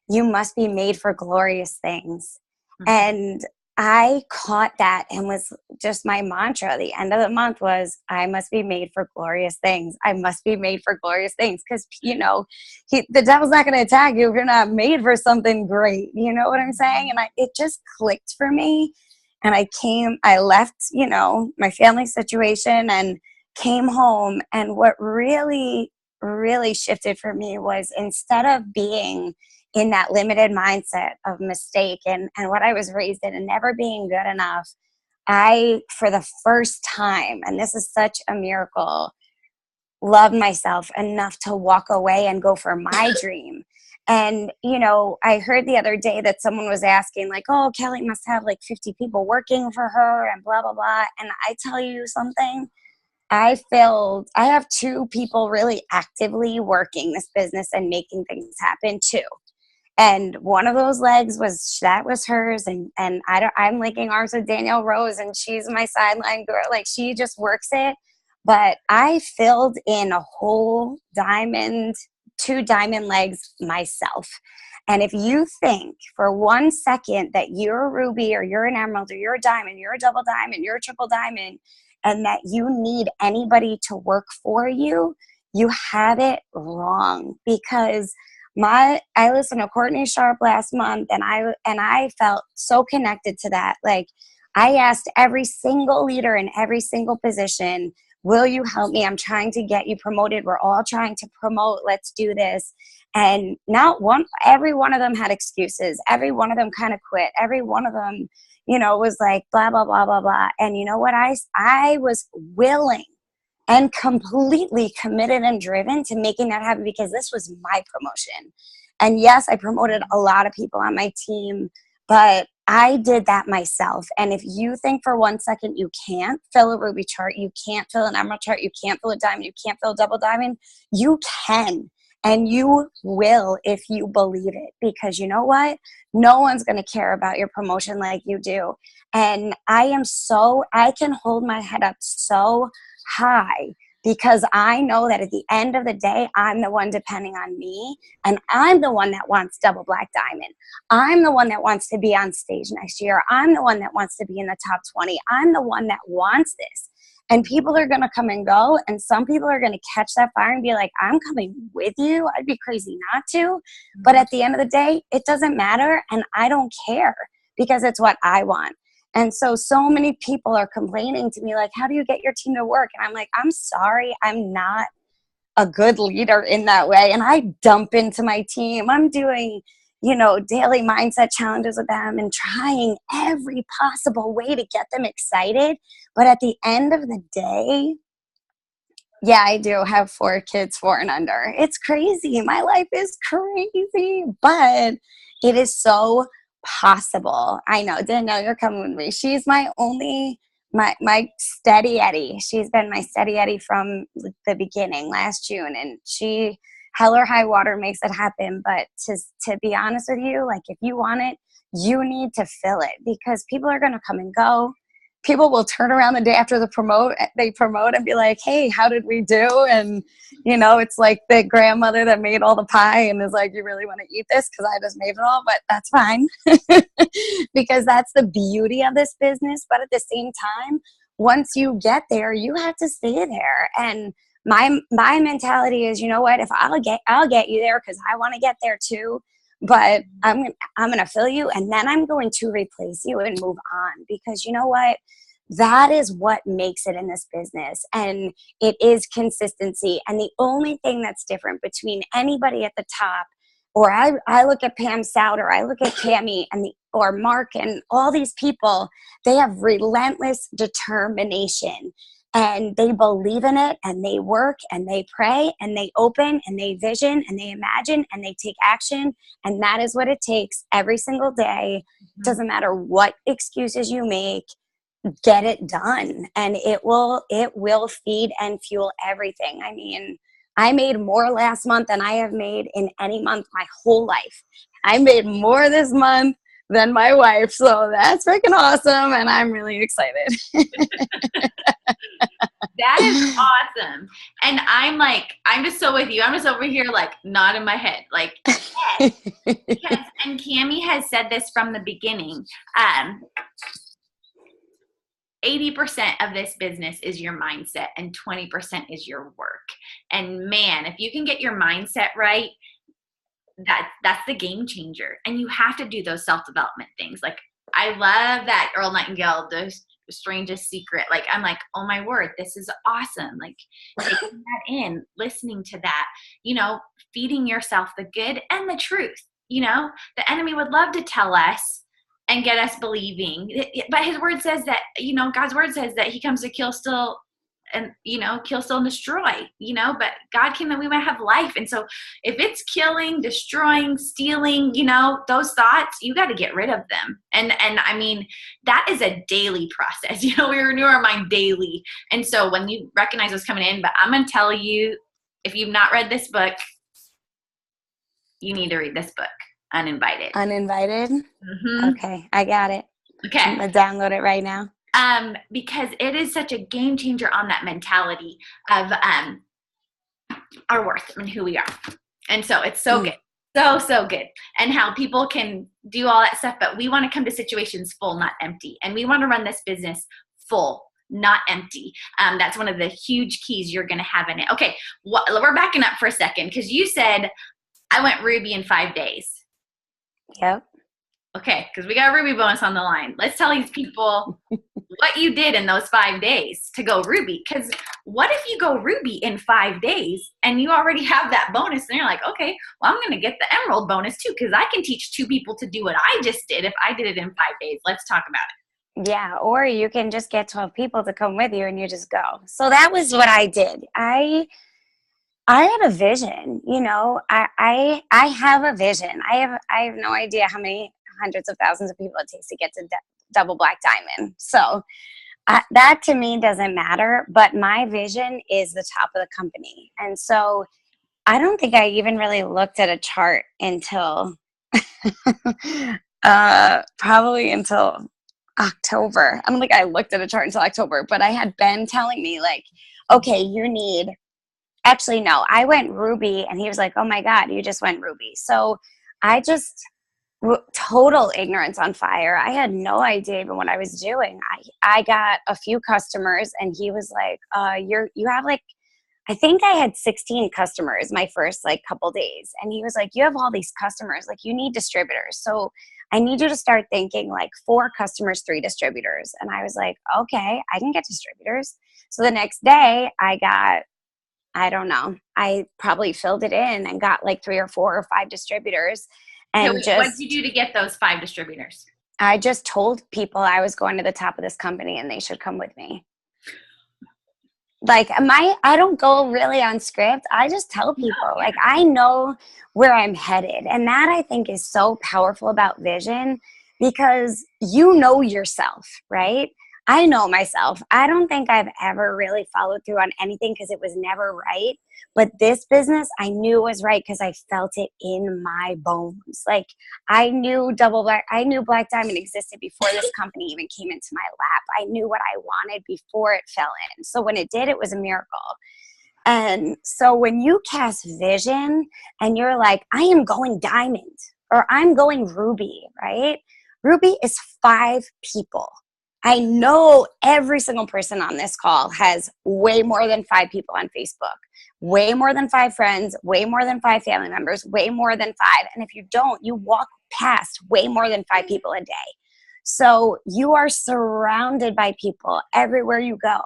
you must be made for glorious things. Mm-hmm. And I caught that, and was just my mantra at the end of the month was, I must be made for glorious things. I must be made for glorious things. Because, the devil's not going to attack you if you're not made for something great. You know what I'm saying? And it just clicked for me. And I left, my family situation and came home. And what really really shifted for me was, instead of being in that limited mindset of mistake and what I was raised in and never being good enough, I, for the first time, and this is such a miracle, loved myself enough to walk away and go for my dream. And, you know, I heard the other day that someone was asking, like, oh, Kelly must have like 50 people working for her and blah, blah, blah. And I tell you something, I have 2 people really actively working this business and making things happen too. And one of those legs was hers. And I'm linking arms with Danielle Rose, and she's my sideline girl. Like, she just works it. But I filled in a whole diamond, 2 diamond legs myself. And if you think for 1 second that you're a ruby or you're an emerald or you're a diamond, you're a double diamond, you're a triple diamond, and that you need anybody to work for you, you have it wrong. Because I listened to Courtney Sharp last month, and I felt so connected to that. Like, I asked every single leader in every single position, will you help me? I'm trying to get you promoted. We're all trying to promote. Let's do this. And every one of them had excuses. Every one of them kind of quit. Every one of them, you know, was like, blah, blah, blah, blah, blah. And you know what? I was willing and completely committed and driven to making that happen, because this was my promotion. And yes, I promoted a lot of people on my team, but I did that myself. And if you think for 1 second you can't fill a ruby chart, you can't fill an emerald chart, you can't fill a diamond, you can't fill a double diamond, you can. And you will if you believe it. Because you know what? No one's going to care about your promotion like you do. And I can hold my head up so high, because I know that at the end of the day, I'm the one depending on me, and I'm the one that wants double black diamond. I'm the one that wants to be on stage next year. I'm the one that wants to be in the top 20. I'm the one that wants this. And people are going to come and go, and some people are going to catch that fire and be like, I'm coming with you. I'd be crazy not to. But at the end of the day, it doesn't matter, and I don't care, because it's what I want. And so many people are complaining to me, like, how do you get your team to work? And I'm like, I'm sorry, I'm not a good leader in that way. And I dump into my team. I'm doing, you know, daily mindset challenges with them and trying every possible way to get them excited. But at the end of the day, yeah, I do have 4 kids, 4 and under. It's crazy. My life is crazy, but it is so possible. I know. Danielle, you're coming with me. She's my steady Eddie. She's been my steady Eddie from the beginning last June, and she, hell or high water, makes it happen. But to be honest with you, like, if you want it, you need to fill it, because people are going to come and go. People will turn around the day after they promote and be like, hey, how did we do? And, you know, it's like the grandmother that made all the pie and is like, you really want to eat this? Because I just made it all, but that's fine. Because that's the beauty of this business. But at the same time, once you get there, you have to stay there. And my mentality is, you know what, if I'll get you there, because I want to get there too. But I'm going to fill you, and then I'm going to replace you and move on, because you know what? That is what makes it in this business. And it is consistency. And the only thing that's different between anybody at the top, or I look at Pam Souter, I look at Cammie or Mark and all these people, they have relentless determination. And they believe in it, and they work, and they pray, and they open, and they vision, and they imagine, and they take action. And that is what it takes every single day. Mm-hmm. Doesn't matter what excuses you make, get it done. And it will feed and fuel everything. I mean, I made more last month than I have made in any month my whole life. I made more this month than my wife. So that's freaking awesome. And I'm really excited. That is awesome. And I'm just so with you. I'm just over here, like, nodding my head. Like, yes. And Cammie has said this from the beginning. 80% of this business is your mindset, and 20% is your work. And man, if you can get your mindset right, that's the game changer. And you have to do those self-development things. Like, I love that Earl Nightingale, strangest secret. Like, I'm like, oh my word, this is awesome. Like, taking that in, listening to that, feeding yourself the good and the truth. The enemy would love to tell us and get us believing, but his word says that, God's word says that he comes to kill, steal, and kill, steal, and destroy, but God came that we might have life. And so if it's killing, destroying, stealing, those thoughts, you got to get rid of them. And I mean, that is a daily process. We renew our mind daily. And so when you recognize what's coming in, but I'm going to tell you, if you've not read this book, you need to read this book, Uninvited. Uninvited? Mm-hmm. Okay, I got it. Okay. I'm going to download it right now. Because it is such a game changer on that mentality of our worth and who we are. And so it's so good. So good. And how people can do all that stuff, but we want to come to situations full, not empty. And we want to run this business full, not empty. That's one of the huge keys you're going to have in it. Okay, we're backing up for a second because you said I went Ruby in 5 days. Yep. Okay, because we got a Ruby bonus on the line. Let's tell these people what you did in those 5 days to go Ruby. Because what if you go Ruby in 5 days and you already have that bonus and you're like, okay, well, I'm going to get the Emerald bonus too because I can teach 2 people to do what I just did if I did it in 5 days. Let's talk about it. Yeah, or you can just get 12 people to come with you and you just go. So that was what I did. I had a vision, I have a vision. I have no idea how many hundreds of thousands of people it takes to get to double black diamond. So that to me doesn't matter, but my vision is the top of the company. And so I don't think I even really looked at a chart until probably until October. I'm like, I looked at a chart until October, but I had Ben telling me like, okay, you need, actually, no, I went Ruby and he was like, oh my God, you just went Ruby. So I just, total ignorance on fire. I had no idea even what I was doing. I got a few customers and he was like, you have like, I think I had 16 customers my first like couple days. And he was like, you have all these customers, like you need distributors. So I need you to start thinking like 4 customers, 3 distributors. And I was like, okay, I can get distributors. So the next day I got, I don't know, I probably filled it in and got like 3 or 4 or 5 distributors. And what did you do to get those 5 distributors? I just told people I was going to the top of this company and they should come with me. Like I don't go really on script. I just tell people like I know where I'm headed. And that I think is so powerful about vision because you know yourself, right? I know myself. I don't think I've ever really followed through on anything because it was never right. But this business, I knew was right because I felt it in my bones. Like I knew Black Diamond existed before this company even came into my lap. I knew what I wanted before it fell in. So when it did, it was a miracle. And so when you cast vision and you're like, I am going diamond or I'm going ruby, right? Ruby is 5 people. I know every single person on this call has way more than 5 people on Facebook, way more than 5 friends, way more than 5 family members, way more than 5. And if you don't, you walk past way more than 5 people a day. So you are surrounded by people everywhere you go.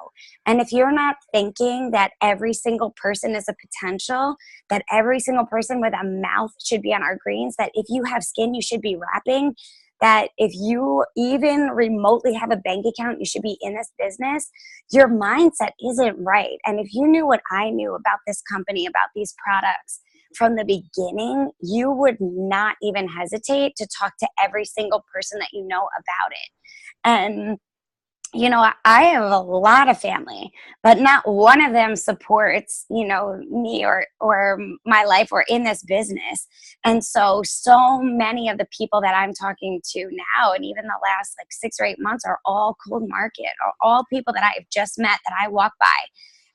And if you're not thinking that every single person is a potential, that every single person with a mouth should be on our greens, that if you have skin, you should be rapping, that if you even remotely have a bank account, you should be in this business, your mindset isn't right. And if you knew what I knew about this company, about these products from the beginning, you would not even hesitate to talk to every single person that you know about it. And you know, I have a lot of family, but not one of them supports, you know, me or my life or in this business. And so many of the people that I'm talking to now, and even the last like 6 or 8 months, are all cold market or all people that I've just met that I walk by.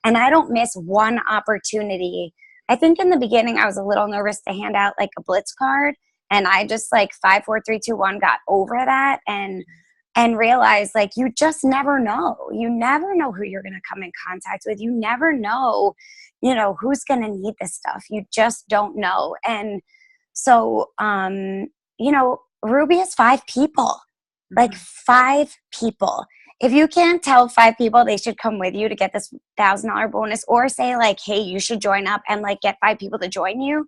And I don't miss one opportunity. I think in the beginning, I was a little nervous to hand out like a Blitz card. And I just like 5, 4, 3, 2, 1 got over that and realize like you just never know. You never know who you're going to come in contact with. You never know, you know, who's going to need this stuff. You just don't know. And so, you know, Ruby is 5 people, like 5 people. if you can't tell 5 people they should come with you to get this $1,000 bonus, or say like, hey, you should join up and like get 5 people to join you,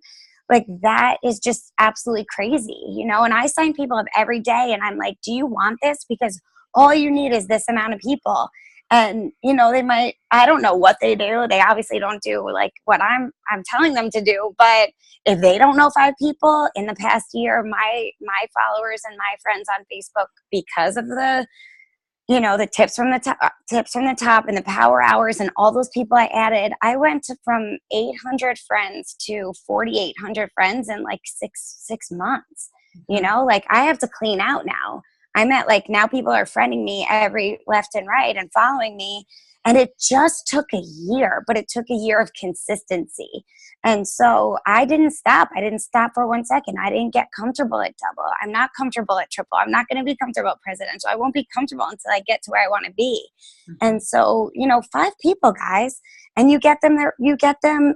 like that is just absolutely crazy, you know? And I sign people up every day and I'm like, do you want this? Because all you need is this amount of people. And, you know, they might, I don't know what they do. They obviously don't do like what I'm telling them to do. But if they don't know 5 people in the past year, my followers and my friends on Facebook, because of the, you know, the tips from the top and the power hours and all those people I added, I went from 800 friends to 4,800 friends in like six months. You know, like I have to clean out now. I'm at like, now people are friending me every left and right and following me. And it just took a year, but it took a year of consistency. And so I didn't stop. I didn't stop for 1 second. I didn't get comfortable at double. I'm not comfortable at triple. I'm not going to be comfortable at presidential. I won't be comfortable until I get to where I want to be. And so, you know, 5 people, guys, and you get them there,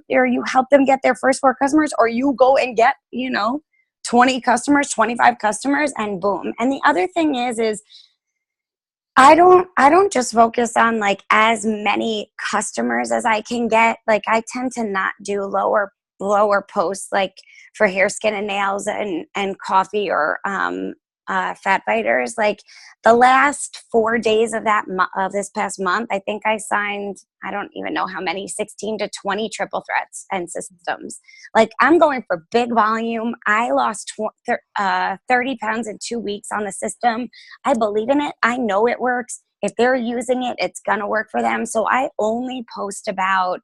or you help them get their first 4 customers, or you go and get, you know, 20 customers, 25 customers, and boom. And the other thing is I don't just focus on like as many customers as I can get. Like I tend to not do lower posts like for hair, skin, and nails and coffee or fat biters. Like the last 4 days of of this past month, I think I signed, I don't even know how many, 16 to 20 triple threats and systems. Like I'm going for big volume. I lost 30 pounds in 2 weeks on the system. I believe in it. I know it works. If they're using it, it's going to work for them. So I only post about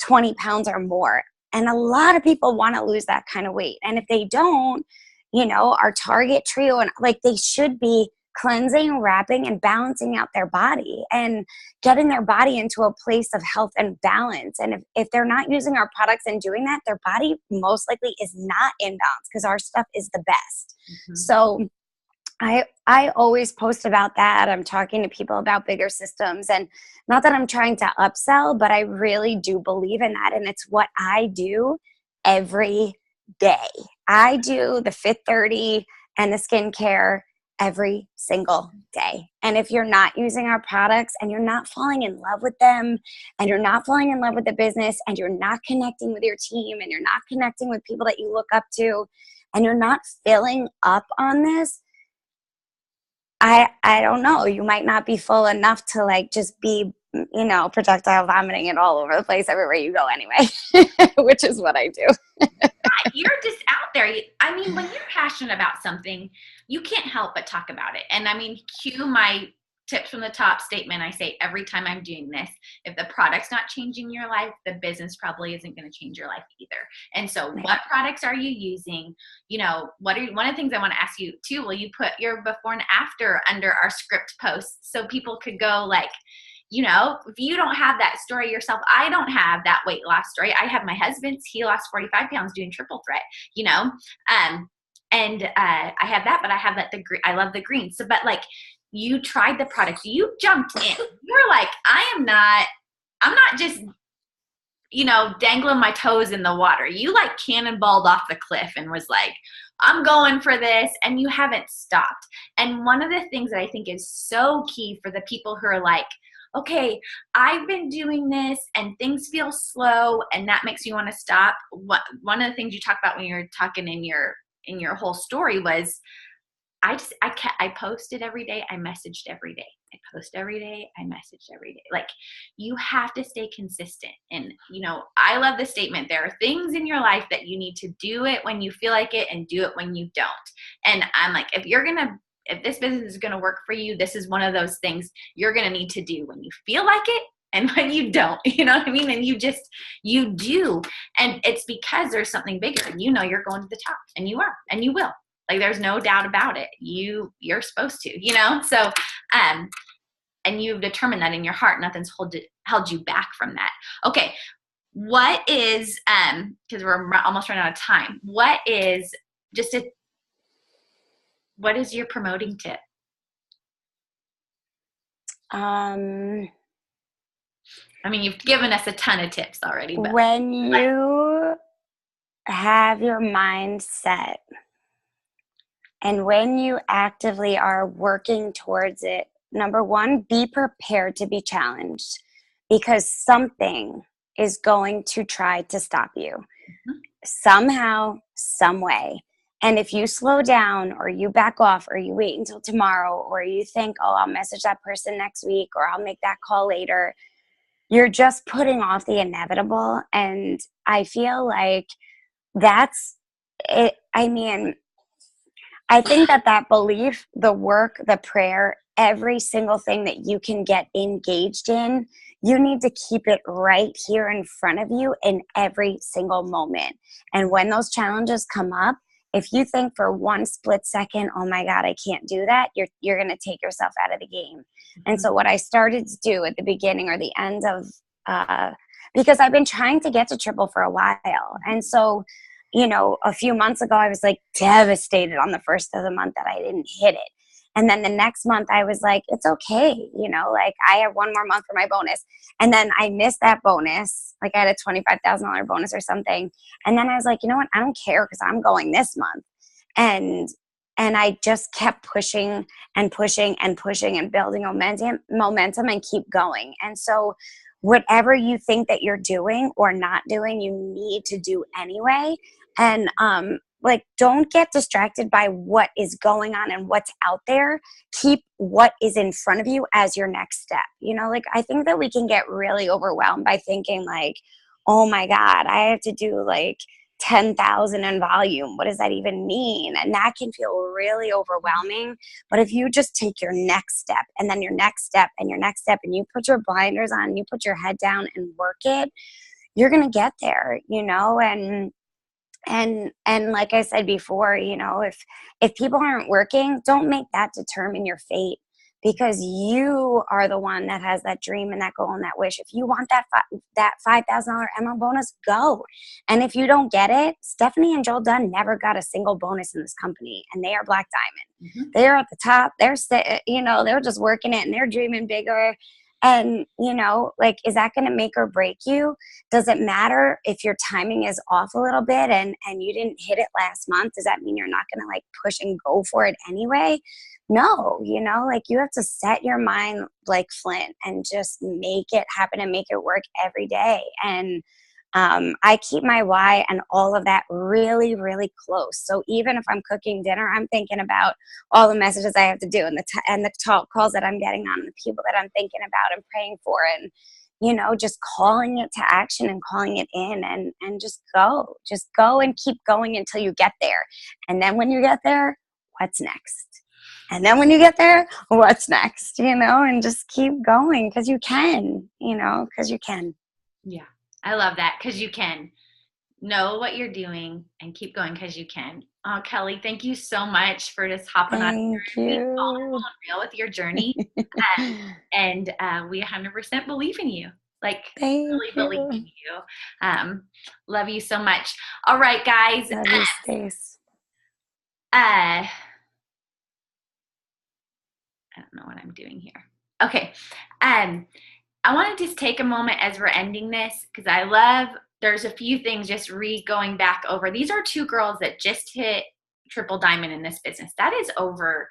20 pounds or more. And a lot of people want to lose that kind of weight. And if they don't, you know, our target trio, and like they should be cleansing, wrapping, and balancing out their body and getting their body into a place of health and balance. And if they're not using our products and doing that, their body most likely is not in balance because our stuff is the best. So I always post about that. I'm talking to people about bigger systems, and not that I'm trying to upsell, but I really do believe in that. And it's what I do every day. I do the Fit 30 and the skincare every single day. And if you're not using our products and you're not falling in love with them and you're not falling in love with the business and you're not connecting with your team and you're not connecting with people that you look up to and you're not filling up on this, I don't know. You might not be full enough to like just be, you know, projectile vomiting it all over the place everywhere you go anyway, which is what I do. You're just out there. I mean, when you're passionate about something, you can't help but talk about it. And I mean, cue my tips from the top statement I say every time I'm doing this. If the product's not changing your life, the business probably isn't going to change your life either. And so what products are you using? You know, one of the things I want to ask you too, will you put your before and after under our script posts so people could go like, you know, if you don't have that story yourself, I don't have that weight loss story. I have my husband's, he lost 45 pounds doing triple threat, you know? And I have that, but I have that, I love the green. So, but like you tried the product, you jumped in, you were like, I'm not just, you know, dangling my toes in the water. You like cannonballed off the cliff and was like, I'm going for this, and you haven't stopped. And one of the things that I think is so key for the people who are like, okay, I've been doing this and things feel slow and that makes me want to stop. One of the things you talk about when you're talking in your whole story was I posted every day. I messaged every day. I post every day. I messaged every day. Like you have to stay consistent. And, you know, I love the statement. There are things in your life that you need to do it when you feel like it and do it when you don't. And I'm like, if this business is going to work for you, this is one of those things you're going to need to do when you feel like it and when you don't, you know what I mean? And you do. And it's because there's something bigger and you know you're going to the top, and you are, and you will. Like there's no doubt about it. You're supposed to, you know? So, and you've determined that in your heart, nothing's held you back from that. Okay. What is, cause we're almost running out of time. What is your promoting tip? I mean, you've given us a ton of tips already. But when you have your mind set and when you actively are working towards it number one, be prepared to be challenged because something is going to try to stop you somehow, some way. And if you slow down or you back off or you wait until tomorrow or you think, oh, I'll message that person next week or I'll make that call later, you're just putting off the inevitable. And I feel like that's it. I mean, I think that belief, the work, the prayer, every single thing that you can get engaged in, you need to keep it right here in front of you in every single moment. And when those challenges come up, if you think for one split second, oh my God, I can't do that, you're going to take yourself out of the game. And so what I started to do at the beginning or the end of, because I've been trying to get to triple for a while. And so, you know, a few months ago, I was like devastated on the first of the month that I didn't hit it. And then the next month I was like, it's okay. You know, like I have one more month for my bonus. And then I missed that bonus. Like I had a $25,000 bonus or something. And then I was like, you know what? I don't care because I'm going this month. And I just kept pushing and pushing and pushing and building momentum and keep going. And so whatever you think that you're doing or not doing, you need to do anyway. And like, don't get distracted by what is going on and what's out there. Keep what is in front of you as your next step. You know, like I think that we can get really overwhelmed by thinking like, oh my God, I have to do like 10,000 in volume. What does that even mean? And that can feel really overwhelming. But if you just take your next step and then your next step and your next step and you put your blinders on, you put your head down and work it, you're going to get there, you know? And like I said before, you know, if people aren't working, don't make that determine your fate, because you are the one that has that dream and that goal and that wish. If you want that $5,000 Emerald bonus, go. And if you don't get it, Stephanie and Joel Dunn never got a single bonus in this company, and they are Black Diamond. Mm-hmm. They're at the top. They're just working it and they're dreaming bigger. And, you know, like, is that going to make or break you? Does it matter if your timing is off a little bit and you didn't hit it last month? Does that mean you're not going to like push and go for it anyway? No, you know, like you have to set your mind like flint and just make it happen and make it work every day. And I keep my why and all of that really, really close. So even if I'm cooking dinner, I'm thinking about all the messages I have to do and the talk calls that I'm getting on, the people that I'm thinking about and praying for, and, you know, just calling it to action and calling it in and just go and keep going until you get there. And then when you get there, what's next? And then when you get there, what's next? You know, and just keep going because you can, you know, because you can. Yeah. I love that, because you can know what you're doing and keep going because you can. Oh, Kelly, thank you so much for just hopping on here and real with your journey. And we 100% believe in you. Like, really believe in you. Love you so much. All right, guys. Love you, Stace. I don't know what I'm doing here. Okay. I want to just take a moment as we're ending this, because there's a few things just going back over. These are two girls that just hit triple diamond in this business. That is over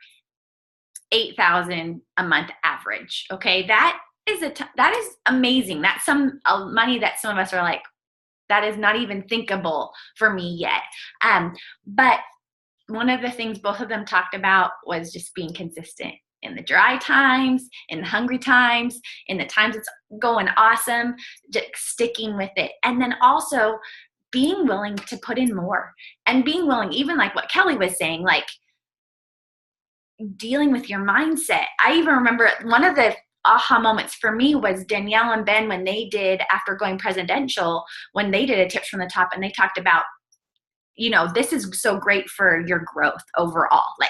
8,000 a month average. Okay. That is amazing. That's some money that some of us are like, that is not even thinkable for me yet. But one of the things both of them talked about was just being consistent. In the dry times, in the hungry times, in the times it's going awesome, just sticking with it. And then also being willing to put in more, and being willing, even like what Kelly was saying, like dealing with your mindset. I even remember one of the aha moments for me was Danielle and Ben, when they did, after going presidential, when they did a Tips from the Top, and they talked about, you know, this is so great for your growth overall. Like,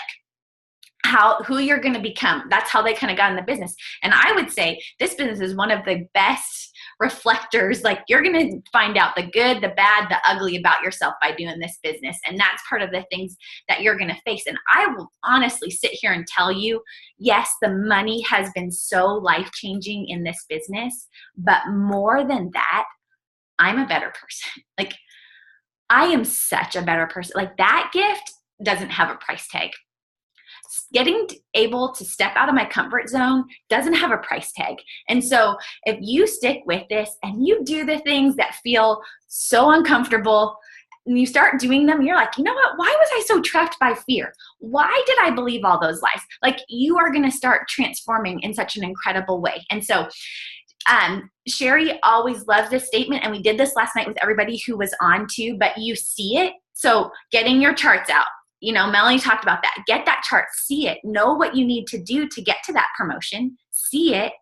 who you're going to become. That's how they kind of got in the business. And I would say this business is one of the best reflectors. Like, you're going to find out the good, the bad, the ugly about yourself by doing this business. And that's part of the things that you're going to face. And I will honestly sit here and tell you, yes, the money has been so life-changing in this business, but more than that, I'm a better person. Like, I am such a better person. Like, that gift doesn't have a price tag. getting able to step out of my comfort zone doesn't have a price tag. And so if you stick with this and you do the things that feel so uncomfortable, and you start doing them, you're like, you know what? Why was I so trapped by fear? Why did I believe all those lies? Like, you are going to start transforming in such an incredible way. And so Sherry always loves this statement, and we did this last night with everybody who was on too, but you see it. So getting your charts out, Melanie talked about that. Get that chart, see it, know what you need to do to get to that promotion, see it,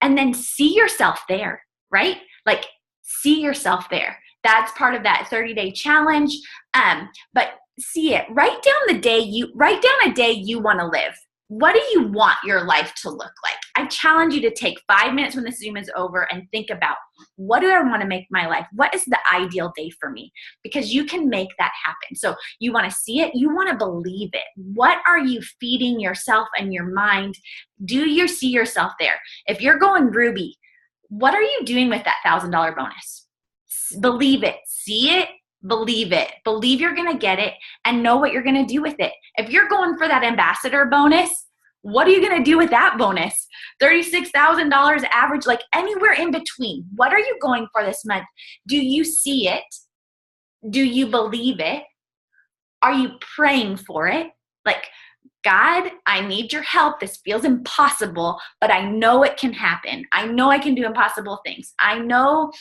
and then see yourself there, right? Like, see yourself there. That's part of that 30-day challenge. But see it. Write down a day you want to live. What do you want your life to look like? I challenge you to take 5 minutes when the Zoom is over and think about, what do I want to make my life? What is the ideal day for me? Because you can make that happen. So you want to see it. You want to believe it. What are you feeding yourself and your mind? Do you see yourself there? If you're going Ruby, what are you doing with that $1,000 bonus? Believe it. See it. Believe it. Believe you're going to get it, and know what you're going to do with it. If you're going for that ambassador bonus, what are you going to do with that bonus? $36,000 average, like anywhere in between. What are you going for this month? Do you see it? Do you believe it? Are you praying for it? Like, God, I need your help. This feels impossible, but I know it can happen. I know I can do impossible things. I know,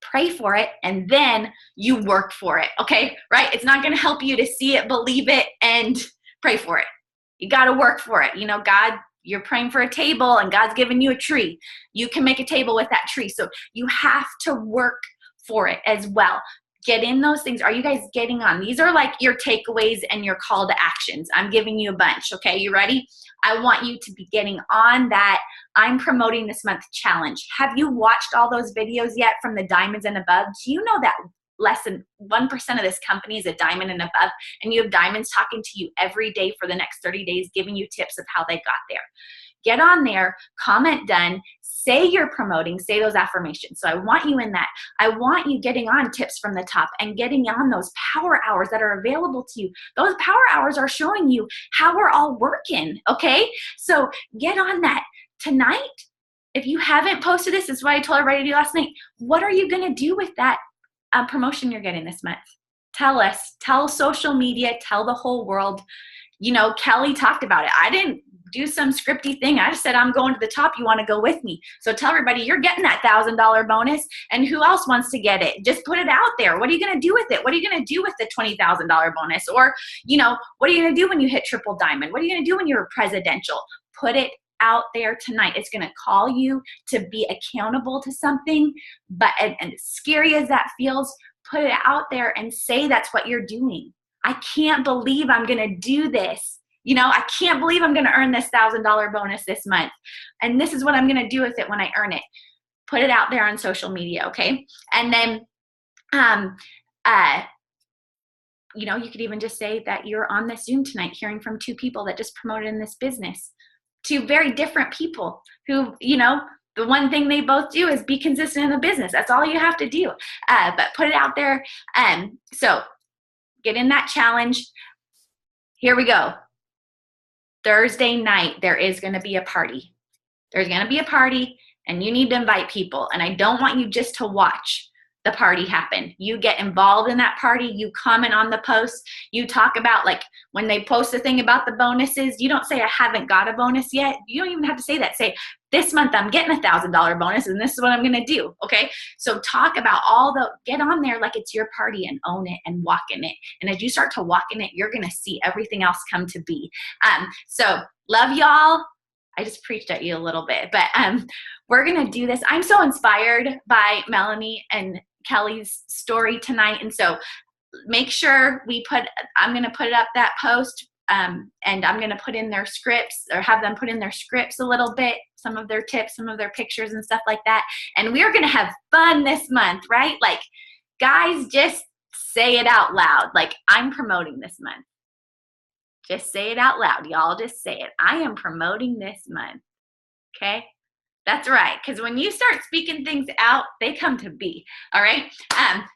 pray for it, and then you work for it, okay? Right? It's not going to help you to see it, believe it, and pray for it. You got to work for it. God, you're praying for a table, and God's given you a tree. You can make a table with that tree. So you have to work for it as well. Get in those things. Are you guys getting on? These are like your takeaways and your call to actions. I'm giving you a bunch, okay? You ready? I want you to be getting on that I'm promoting this month challenge. Have you watched all those videos yet from the diamonds and above? Do you know that less than 1% of this company is a diamond and above, and you have diamonds talking to you every day for the next 30 days, giving you tips of how they got there? Get on there, comment done, say you're promoting, say those affirmations. So I want you in that. I want you getting on tips from the top and getting on those power hours that are available to you. Those power hours are showing you how we're all working, okay? So get on that. Tonight, if you haven't posted this is what I told everybody to do last night. What are you going to do with that promotion you're getting this month? Tell us. Tell social media. Tell the whole world. Kelly talked about it. I didn't do some scripty thing. I just said, I'm going to the top. You want to go with me? So tell everybody you're getting that $1,000 bonus, and who else wants to get it? Just put it out there. What are you going to do with it? What are you going to do with the $20,000 bonus? Or, what are you going to do when you hit triple diamond? What are you going to do when you're presidential? Put it out there tonight. It's going to call you to be accountable to something, but and as scary as that feels, put it out there and say that's what you're doing. I can't believe I'm going to do this. I can't believe I'm going to earn this $1,000 bonus this month. And this is what I'm going to do with it when I earn it. Put it out there on social media, okay? And then, you could even just say that you're on this Zoom tonight hearing from 2 people that just promoted in this business. 2 very different people who, the one thing they both do is be consistent in the business. That's all you have to do. But put it out there. So get in that challenge. Here we go. Thursday night, there is going to be a party. There's going to be a party, and you need to invite people. And I don't want you just to watch the party happen. You get involved in that party. You comment on the post. You talk about, like, when they post a thing about the bonuses, you don't say, I haven't got a bonus yet. You don't even have to say that. Say, this month I'm getting a $1,000 bonus, and this is what I'm going to do. Okay. So talk about get on there like it's your party and own it and walk in it. And as you start to walk in it, you're going to see everything else come to be. So love y'all. I just preached at you a little bit, but we're going to do this. I'm so inspired by Melanie and Kelly's story tonight. And so make sure I'm going to put up that post, and I'm going to put in their scripts, or have them put in their scripts a little bit, some of their tips, some of their pictures and stuff like that. And we're going to have fun this month, right? Like, guys, just say it out loud. Like, I'm promoting this month. Just say it out loud. Y'all just say it. I am promoting this month. Okay? That's right. Because when you start speaking things out, they come to be. All right.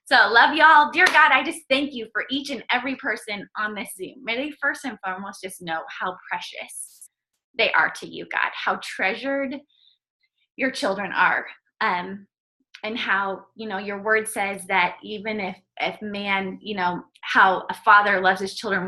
So love y'all. Dear God, I just thank you for each and every person on this Zoom. May they first and foremost just know how precious they are to you, God, how treasured your children are. And how, your word says that even if man, how a father loves his children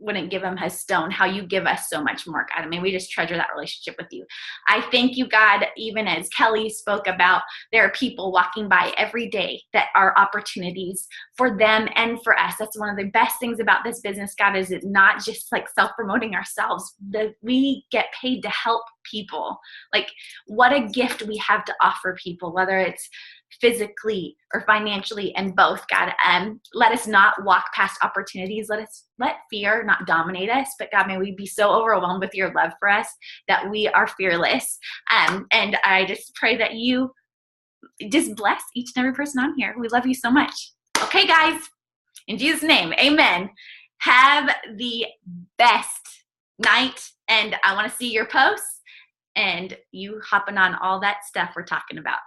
wouldn't give him his stone, how you give us so much more, God. I mean, we just treasure that relationship with you. I thank you, God, even as Kelly spoke about, there are people walking by every day that are opportunities for them and for us. That's one of the best things about this business, God, is it's not just like self-promoting ourselves, that we get paid to help people. Like, what a gift we have to offer people, whether it's physically or financially, and both, God. Let us not walk past opportunities. Let fear not dominate us, but God, may we be so overwhelmed with your love for us that we are fearless. And I just pray that you just bless each and every person on here. We love you so much. Okay, guys, in Jesus' name, amen. Have the best night, and I want to see your posts and you hopping on all that stuff we're talking about.